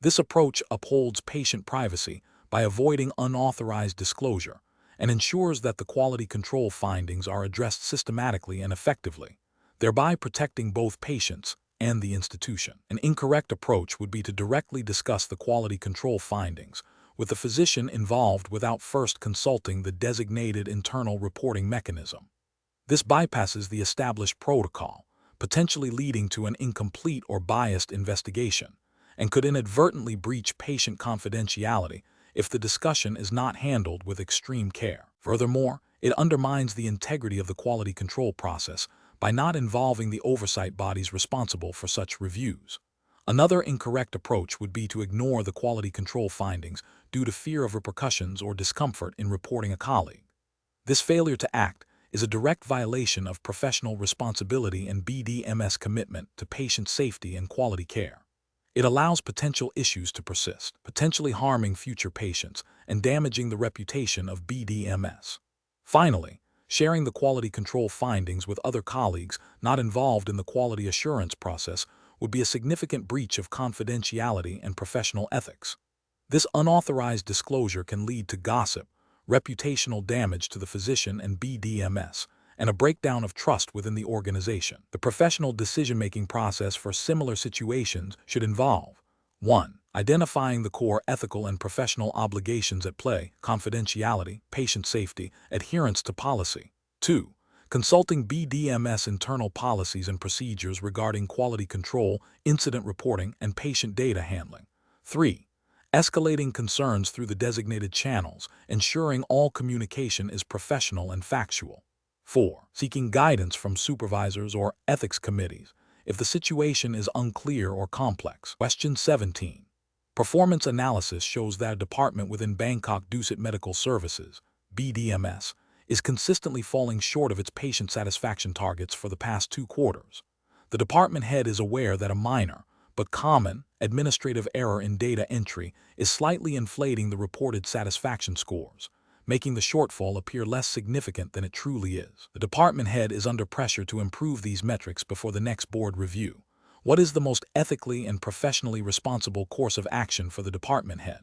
This approach upholds patient privacy by avoiding unauthorized disclosure and ensures that the quality control findings are addressed systematically and effectively, thereby protecting both patients and the institution. An incorrect approach would be to directly discuss the quality control findings with the physician involved without first consulting the designated internal reporting mechanism. This bypasses the established protocol, potentially leading to an incomplete or biased investigation, and could inadvertently breach patient confidentiality if the discussion is not handled with extreme care. Furthermore, it undermines the integrity of the quality control process by not involving the oversight bodies responsible for such reviews. Another incorrect approach would be to ignore the quality control findings due to fear of repercussions or discomfort in reporting a colleague. This failure to act is a direct violation of professional responsibility and BDMS commitment to patient safety and quality care. It allows potential issues to persist, potentially harming future patients and damaging the reputation of BDMS. Finally, sharing the quality control findings with other colleagues not involved in the quality assurance process would be a significant breach of confidentiality and professional ethics. This unauthorized disclosure can lead to gossip, reputational damage to the physician and BDMS, and a breakdown of trust within the organization. The professional decision-making process for similar situations should involve 1. Identifying the core ethical and professional obligations at play, confidentiality, patient safety, adherence to policy. 2. Consulting BDMS internal policies and procedures regarding quality control, incident reporting, and patient data handling. 3. Escalating concerns through the designated channels, ensuring all communication is professional and factual. 4. Seeking guidance from supervisors or ethics committees if the situation is unclear or complex. Question 17. Performance analysis shows that a department within Bangkok Dusit Medical Services, BDMS, is consistently falling short of its patient satisfaction targets for the past 2 quarters. The department head is aware that a minor but common, administrative error in data entry is slightly inflating the reported satisfaction scores, making the shortfall appear less significant than it truly is. The department head is under pressure to improve these metrics before the next board review. What is the most ethically and professionally responsible course of action for the department head?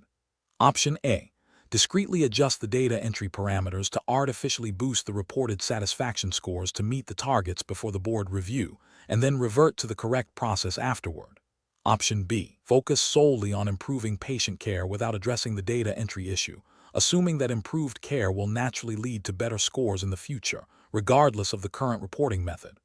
Option A. Discreetly adjust the data entry parameters to artificially boost the reported satisfaction scores to meet the targets before the board review, and then revert to the correct process afterward. Option B. Focus solely on improving patient care without addressing the data entry issue, assuming that improved care will naturally lead to better scores in the future, regardless of the current reporting method.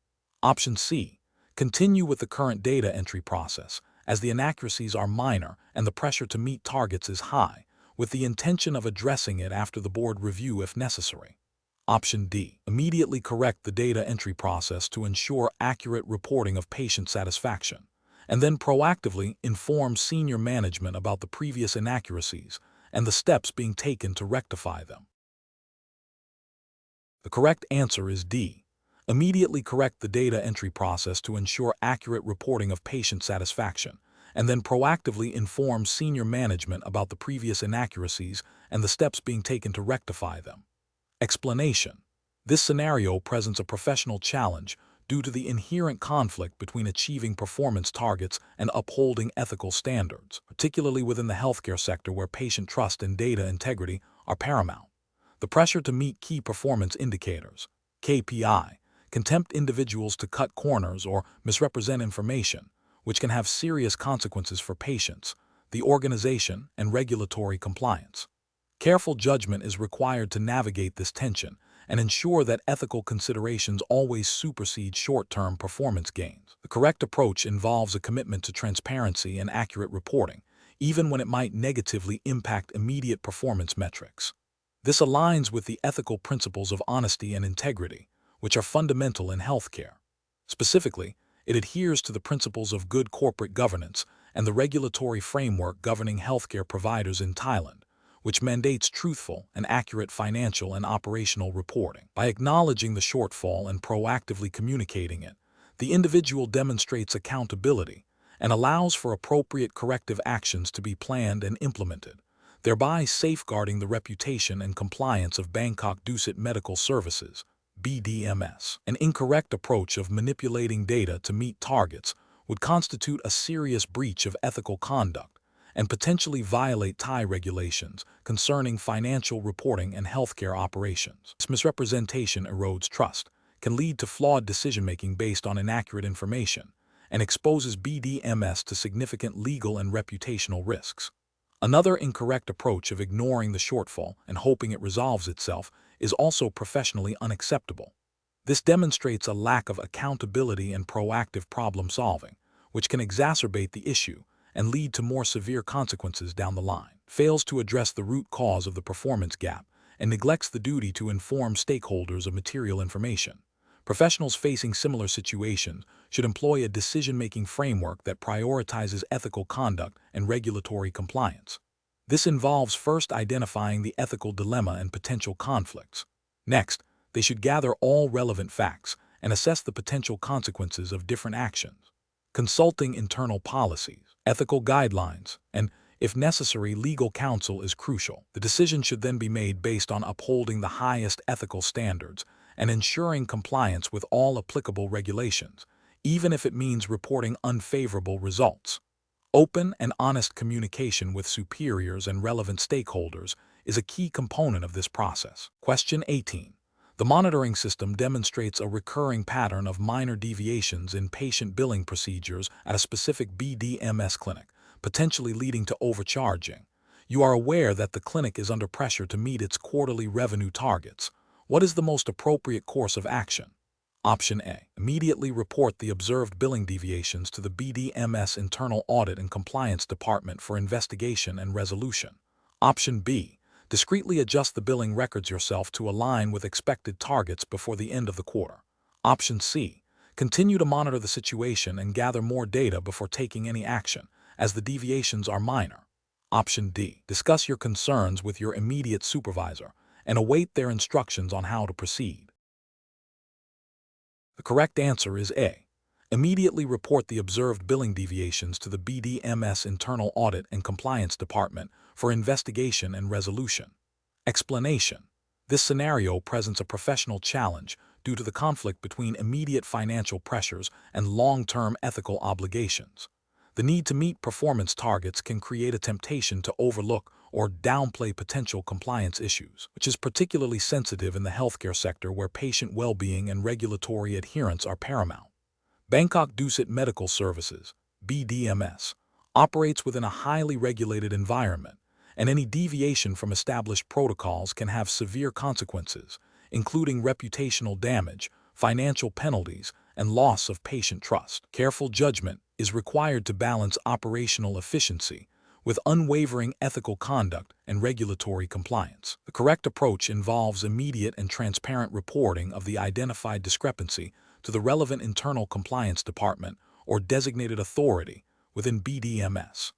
Option C. Continue with the current data entry process, as the inaccuracies are minor and the pressure to meet targets is high, with the intention of addressing it after the board review if necessary. Option D. Immediately correct the data entry process to ensure accurate reporting of patient satisfaction, and then proactively inform senior management about the previous inaccuracies and the steps being taken to rectify them. The correct answer is D. Immediately correct the data entry process to ensure accurate reporting of patient satisfaction, and then proactively inform senior management about the previous inaccuracies and the steps being taken to rectify them. Explanation. This scenario presents a professional challenge due to the inherent conflict between achieving performance targets and upholding ethical standards, particularly within the healthcare sector where patient trust and data integrity are paramount. The pressure to meet key performance indicators, KPI, can tempt individuals to cut corners or misrepresent information, which can have serious consequences for patients, the organization, and regulatory compliance. Careful judgment is required to navigate this tension and ensure that ethical considerations always supersede short-term performance gains. The correct approach involves a commitment to transparency and accurate reporting, even when it might negatively impact immediate performance metrics. This aligns with the ethical principles of honesty and integrity, which are fundamental in healthcare. Specifically, it adheres to the principles of good corporate governance and the regulatory framework governing healthcare providers in Thailand, which mandates truthful and accurate financial and operational reporting. By acknowledging the shortfall and proactively communicating it, the individual demonstrates accountability and allows for appropriate corrective actions to be planned and implemented, thereby safeguarding the reputation and compliance of Bangkok Dusit Medical Services, BDMS. An incorrect approach of manipulating data to meet targets would constitute a serious breach of ethical conduct and potentially violate Thai regulations concerning financial reporting and healthcare operations. This misrepresentation erodes trust, can lead to flawed decision-making based on inaccurate information, and exposes BDMS to significant legal and reputational risks. Another incorrect approach of ignoring the shortfall and hoping it resolves itself is also professionally unacceptable. This demonstrates a lack of accountability and proactive problem-solving, which can exacerbate the issue and lead to more severe consequences down the line. Fails to address the root cause of the performance gap and neglects the duty to inform stakeholders of material information. Professionals facing similar situations should employ a decision-making framework that prioritizes ethical conduct and regulatory compliance. This involves first identifying the ethical dilemma and potential conflicts. Next, they should gather all relevant facts and assess the potential consequences of different actions. Consulting internal policies, ethical guidelines, and, if necessary, legal counsel is crucial. The decision should then be made based on upholding the highest ethical standards and ensuring compliance with all applicable regulations, even if it means reporting unfavorable results. Open and honest communication with superiors and relevant stakeholders is a key component of this process. Question 18. The monitoring system demonstrates a recurring pattern of minor deviations in patient billing procedures at a specific BDMS clinic, potentially leading to overcharging. You are aware that the clinic is under pressure to meet its quarterly revenue targets. What is the most appropriate course of action? Option A. Immediately report the observed billing deviations to the BDMS Internal Audit and Compliance Department for investigation and resolution. Option B. Discreetly adjust the billing records yourself to align with expected targets before the end of the quarter. Option C. Continue to monitor the situation and gather more data before taking any action, as the deviations are minor. Option D. Discuss your concerns with your immediate supervisor and await their instructions on how to proceed. The correct answer is A. Immediately report the observed billing deviations to the BDMS Internal Audit and Compliance Department for investigation and resolution. Explanation: this scenario presents a professional challenge due to the conflict between immediate financial pressures and long-term ethical obligations. The need to meet performance targets can create a temptation to overlook or downplay potential compliance issues, which is particularly sensitive in the healthcare sector where patient well-being and regulatory adherence are paramount. Bangkok Dusit Medical Services, BDMS, operates within a highly regulated environment, and any deviation from established protocols can have severe consequences, including reputational damage, financial penalties, and loss of patient trust. Careful judgment is required to balance operational efficiency with unwavering ethical conduct and regulatory compliance. The correct approach involves immediate and transparent reporting of the identified discrepancy to the relevant internal compliance department or designated authority within BDMS.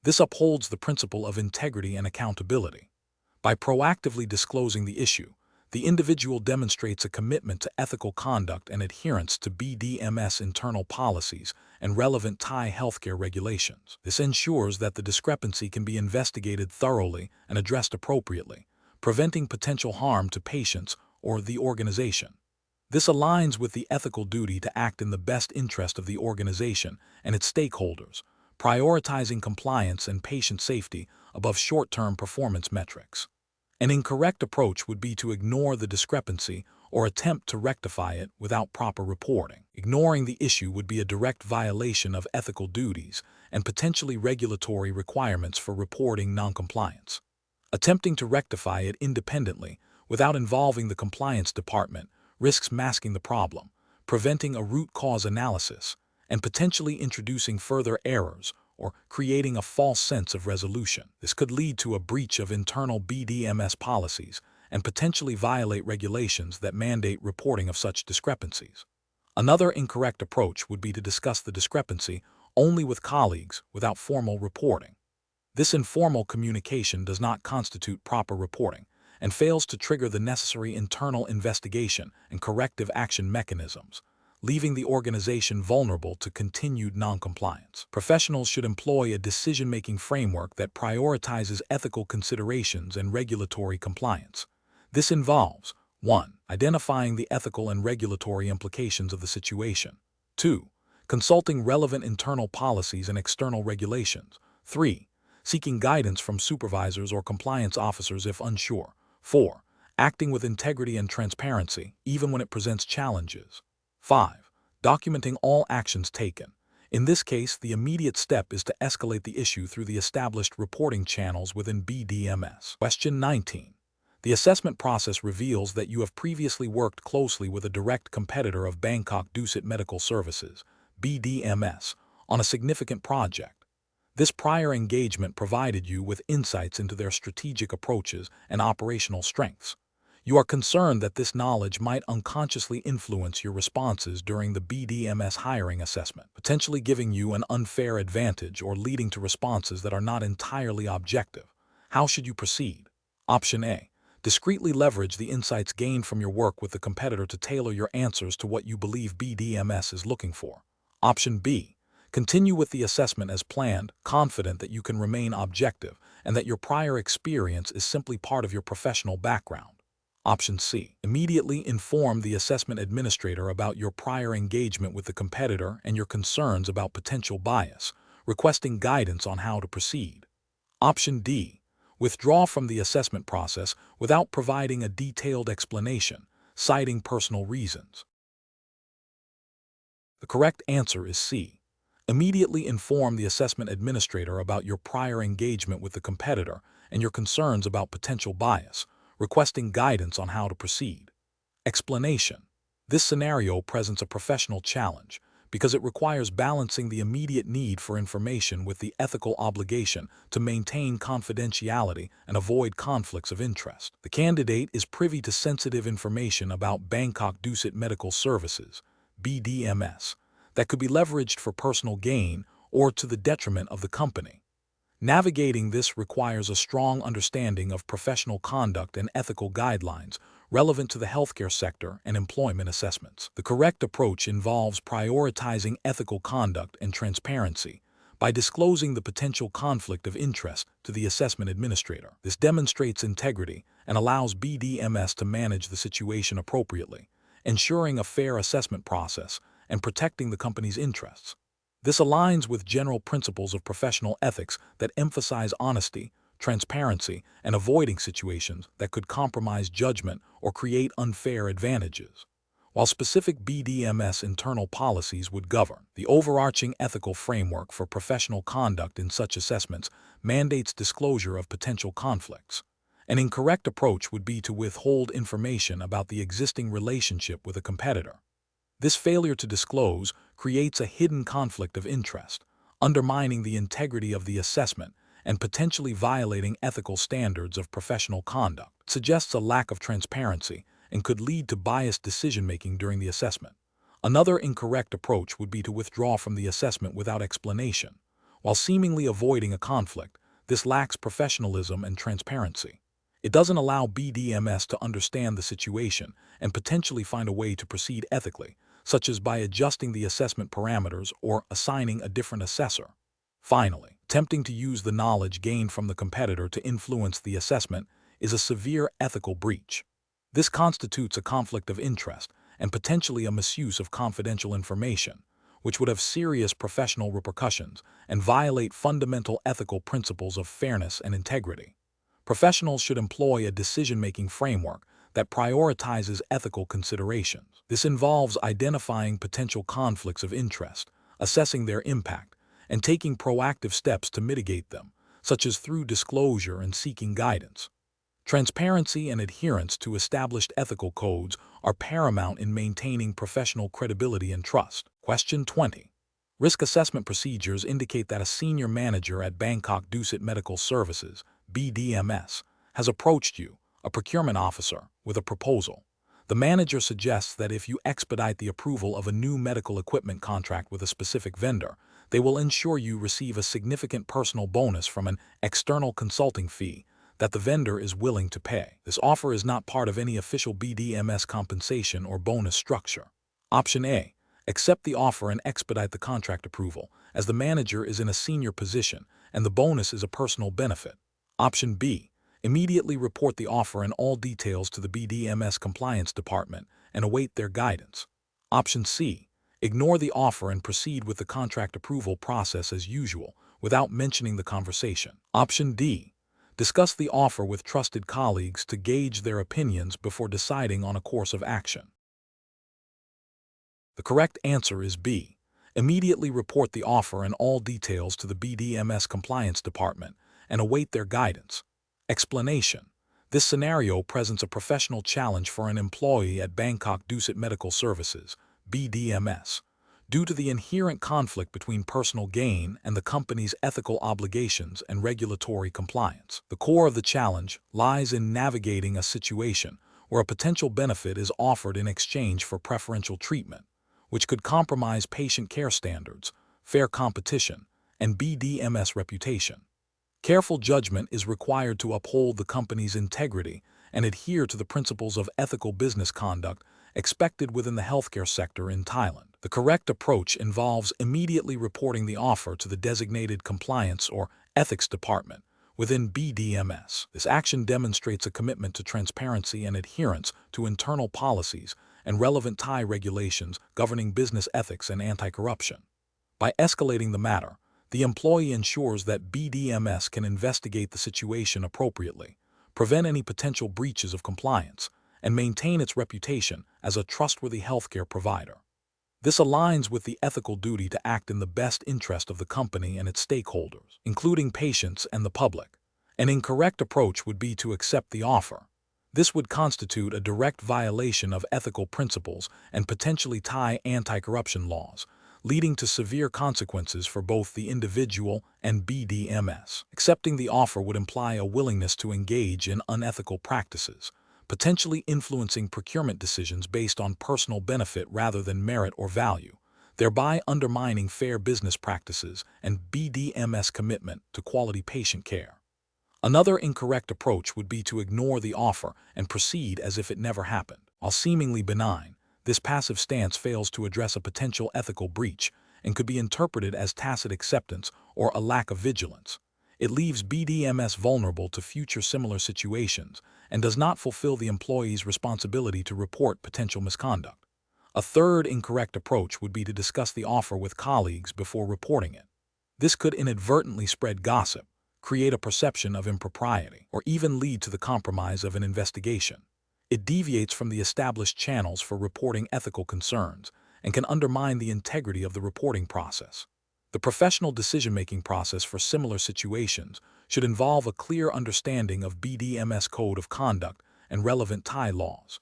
This upholds the principle of integrity and accountability. By proactively disclosing the issue, the individual demonstrates a commitment to ethical conduct and adherence to BDMS internal policies and relevant Thai healthcare regulations. This ensures that the discrepancy can be investigated thoroughly and addressed appropriately, preventing potential harm to patients or the organization. This aligns with the ethical duty to act in the best interest of the organization and its stakeholders, prioritizing compliance and patient safety above short-term performance metrics. An incorrect approach would be to ignore the discrepancy or attempt to rectify it without proper reporting. Ignoring the issue would be a direct violation of ethical duties and potentially regulatory requirements for reporting noncompliance. Attempting to rectify it independently without involving the compliance department risks masking the problem, preventing a root cause analysis, and potentially introducing further errors or creating a false sense of resolution. This could lead to a breach of internal BDMS policies and potentially violate regulations that mandate reporting of such discrepancies. Another incorrect approach would be to discuss the discrepancy only with colleagues without formal reporting. This informal communication does not constitute proper reporting and fails to trigger the necessary internal investigation and corrective action mechanisms, leaving the organization vulnerable to continued noncompliance. Professionals should employ a decision-making framework that prioritizes ethical considerations and regulatory compliance. This involves 1. Identifying the ethical and regulatory implications of the situation. 2. Consulting relevant internal policies and external regulations. 3. Seeking guidance from supervisors or compliance officers if unsure. 4. Acting with integrity and transparency, even when it presents challenges. 5. Documenting all actions taken. In this case, the immediate step is to escalate the issue through the established reporting channels within BDMS. Question 19. The assessment process reveals that you have previously worked closely with a direct competitor of Bangkok Dusit Medical Services, BDMS, on a significant project. This prior engagement provided you with insights into their strategic approaches and operational strengths. You are concerned that this knowledge might unconsciously influence your responses during the BDMS hiring assessment, potentially giving you an unfair advantage or leading to responses that are not entirely objective. How should you proceed? Option A. Discreetly leverage the insights gained from your work with the competitor to tailor your answers to what you believe BDMS is looking for. Option B. Continue with the assessment as planned, confident that you can remain objective and that your prior experience is simply part of your professional background. Option C. Immediately inform the assessment administrator about your prior engagement with the competitor and your concerns about potential bias, requesting guidance on how to proceed. Option D. Withdraw from the assessment process without providing a detailed explanation, citing personal reasons. The correct answer is C. Immediately inform the assessment administrator about your prior engagement with the competitor and your concerns about potential bias, requesting guidance on how to proceed. Explanation. This scenario presents a professional challenge because it requires balancing the immediate need for information with the ethical obligation to maintain confidentiality and avoid conflicts of interest. The candidate is privy to sensitive information about Bangkok Dusit Medical Services, BDMS, that could be leveraged for personal gain or to the detriment of the company. Navigating this requires a strong understanding of professional conduct and ethical guidelines, relevant to the healthcare sector and employment assessments. The correct approach involves prioritizing ethical conduct and transparency by disclosing the potential conflict of interest to the assessment administrator. This demonstrates integrity and allows BDMS to manage the situation appropriately, ensuring a fair assessment process and protecting the company's interests. This aligns with general principles of professional ethics that emphasize honesty, transparency, and avoiding situations that could compromise judgment or create unfair advantages. While specific BDMS internal policies would govern, the overarching ethical framework for professional conduct in such assessments mandates disclosure of potential conflicts. An incorrect approach would be to withhold information about the existing relationship with a competitor. This failure to disclose creates a hidden conflict of interest, undermining the integrity of the assessment and potentially violating ethical standards of professional conduct. It suggests a lack of transparency and could lead to biased decision-making during the assessment. Another incorrect approach would be to withdraw from the assessment without explanation. While seemingly avoiding a conflict, this lacks professionalism and transparency. It doesn't allow BDMS to understand the situation and potentially find a way to proceed ethically, such as by adjusting the assessment parameters or assigning a different assessor. Finally, attempting to use the knowledge gained from the competitor to influence the assessment is a severe ethical breach. This constitutes a conflict of interest and potentially a misuse of confidential information, which would have serious professional repercussions and violate fundamental ethical principles of fairness and integrity. Professionals should employ a decision-making framework that prioritizes ethical considerations. This involves identifying potential conflicts of interest, assessing their impact, and taking proactive steps to mitigate them, such as through disclosure and seeking guidance. Transparency and adherence to established ethical codes are paramount in maintaining professional credibility and trust. Question 20. Risk assessment procedures indicate that a senior manager at Bangkok Dusit Medical Services, BDMS, has approached you, a procurement officer, with a proposal. The manager suggests that if you expedite the approval of a new medical equipment contract with a specific vendor, they will ensure you receive a significant personal bonus from an external consulting fee that the vendor is willing to pay. This offer is not part of any official BDMS compensation or bonus structure. Option A. Accept the offer and expedite the contract approval, as the manager is in a senior position and the bonus is a personal benefit. Option B. Immediately report the offer and all details to the BDMS compliance department and await their guidance. Option C. Ignore the offer and proceed with the contract approval process as usual without mentioning the conversation. Option D. Discuss the offer with trusted colleagues to gauge their opinions before deciding on a course of action. The correct answer is B. Immediately report the offer and all details to the BDMS compliance department and await their guidance. Explanation. This scenario presents a professional challenge for an employee at Bangkok Dusit Medical Services, BDMS, due to the inherent conflict between personal gain and the company's ethical obligations and regulatory compliance. The core of the challenge lies in navigating a situation where a potential benefit is offered in exchange for preferential treatment, which could compromise patient care standards, fair competition, and BDMS reputation. Careful judgment is required to uphold the company's integrity and adhere to the principles of ethical business conduct expected within the healthcare sector in Thailand. The correct approach involves immediately reporting the offer to the designated compliance or ethics department within BDMS. This action demonstrates a commitment to transparency and adherence to internal policies and relevant Thai regulations governing business ethics and anti-corruption. By escalating the matter, the employee ensures that BDMS can investigate the situation appropriately, prevent any potential breaches of compliance, and maintain its reputation as a trustworthy healthcare provider. This aligns with the ethical duty to act in the best interest of the company and its stakeholders, including patients and the public. An incorrect approach would be to accept the offer. This would constitute a direct violation of ethical principles and potentially Thai anti-corruption laws, leading to severe consequences for both the individual and BDMS. Accepting the offer would imply a willingness to engage in unethical practices, potentially influencing procurement decisions based on personal benefit rather than merit or value, thereby undermining fair business practices and BDMS commitment to quality patient care. Another incorrect approach would be to ignore the offer and proceed as if it never happened. While seemingly benign, this passive stance fails to address a potential ethical breach and could be interpreted as tacit acceptance or a lack of vigilance. It leaves BDMS vulnerable to future similar situations and does not fulfill the employee's responsibility to report potential misconduct. A third incorrect approach would be to discuss the offer with colleagues before reporting it. This could inadvertently spread gossip, create a perception of impropriety, or even lead to the compromise of an investigation. It deviates from the established channels for reporting ethical concerns and can undermine the integrity of the reporting process. The professional decision-making process for similar situations should involve a clear understanding of BDMS code of conduct and relevant Thai laws.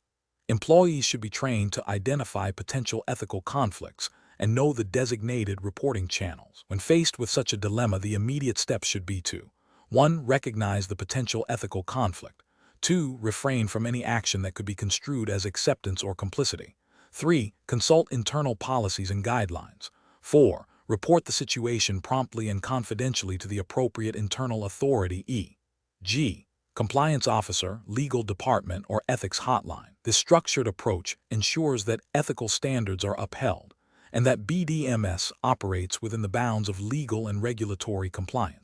Employees should be trained to identify potential ethical conflicts and know the designated reporting channels. When faced with such a dilemma, the immediate steps should be to 1. Recognize the potential ethical conflict. 2. Refrain from any action that could be construed as acceptance or complicity. 3. Consult internal policies and guidelines. 4. Report the situation promptly and confidentially to the appropriate internal authority, e.g., compliance officer, legal department, or ethics hotline. This structured approach ensures that ethical standards are upheld and that BDMS operates within the bounds of legal and regulatory compliance.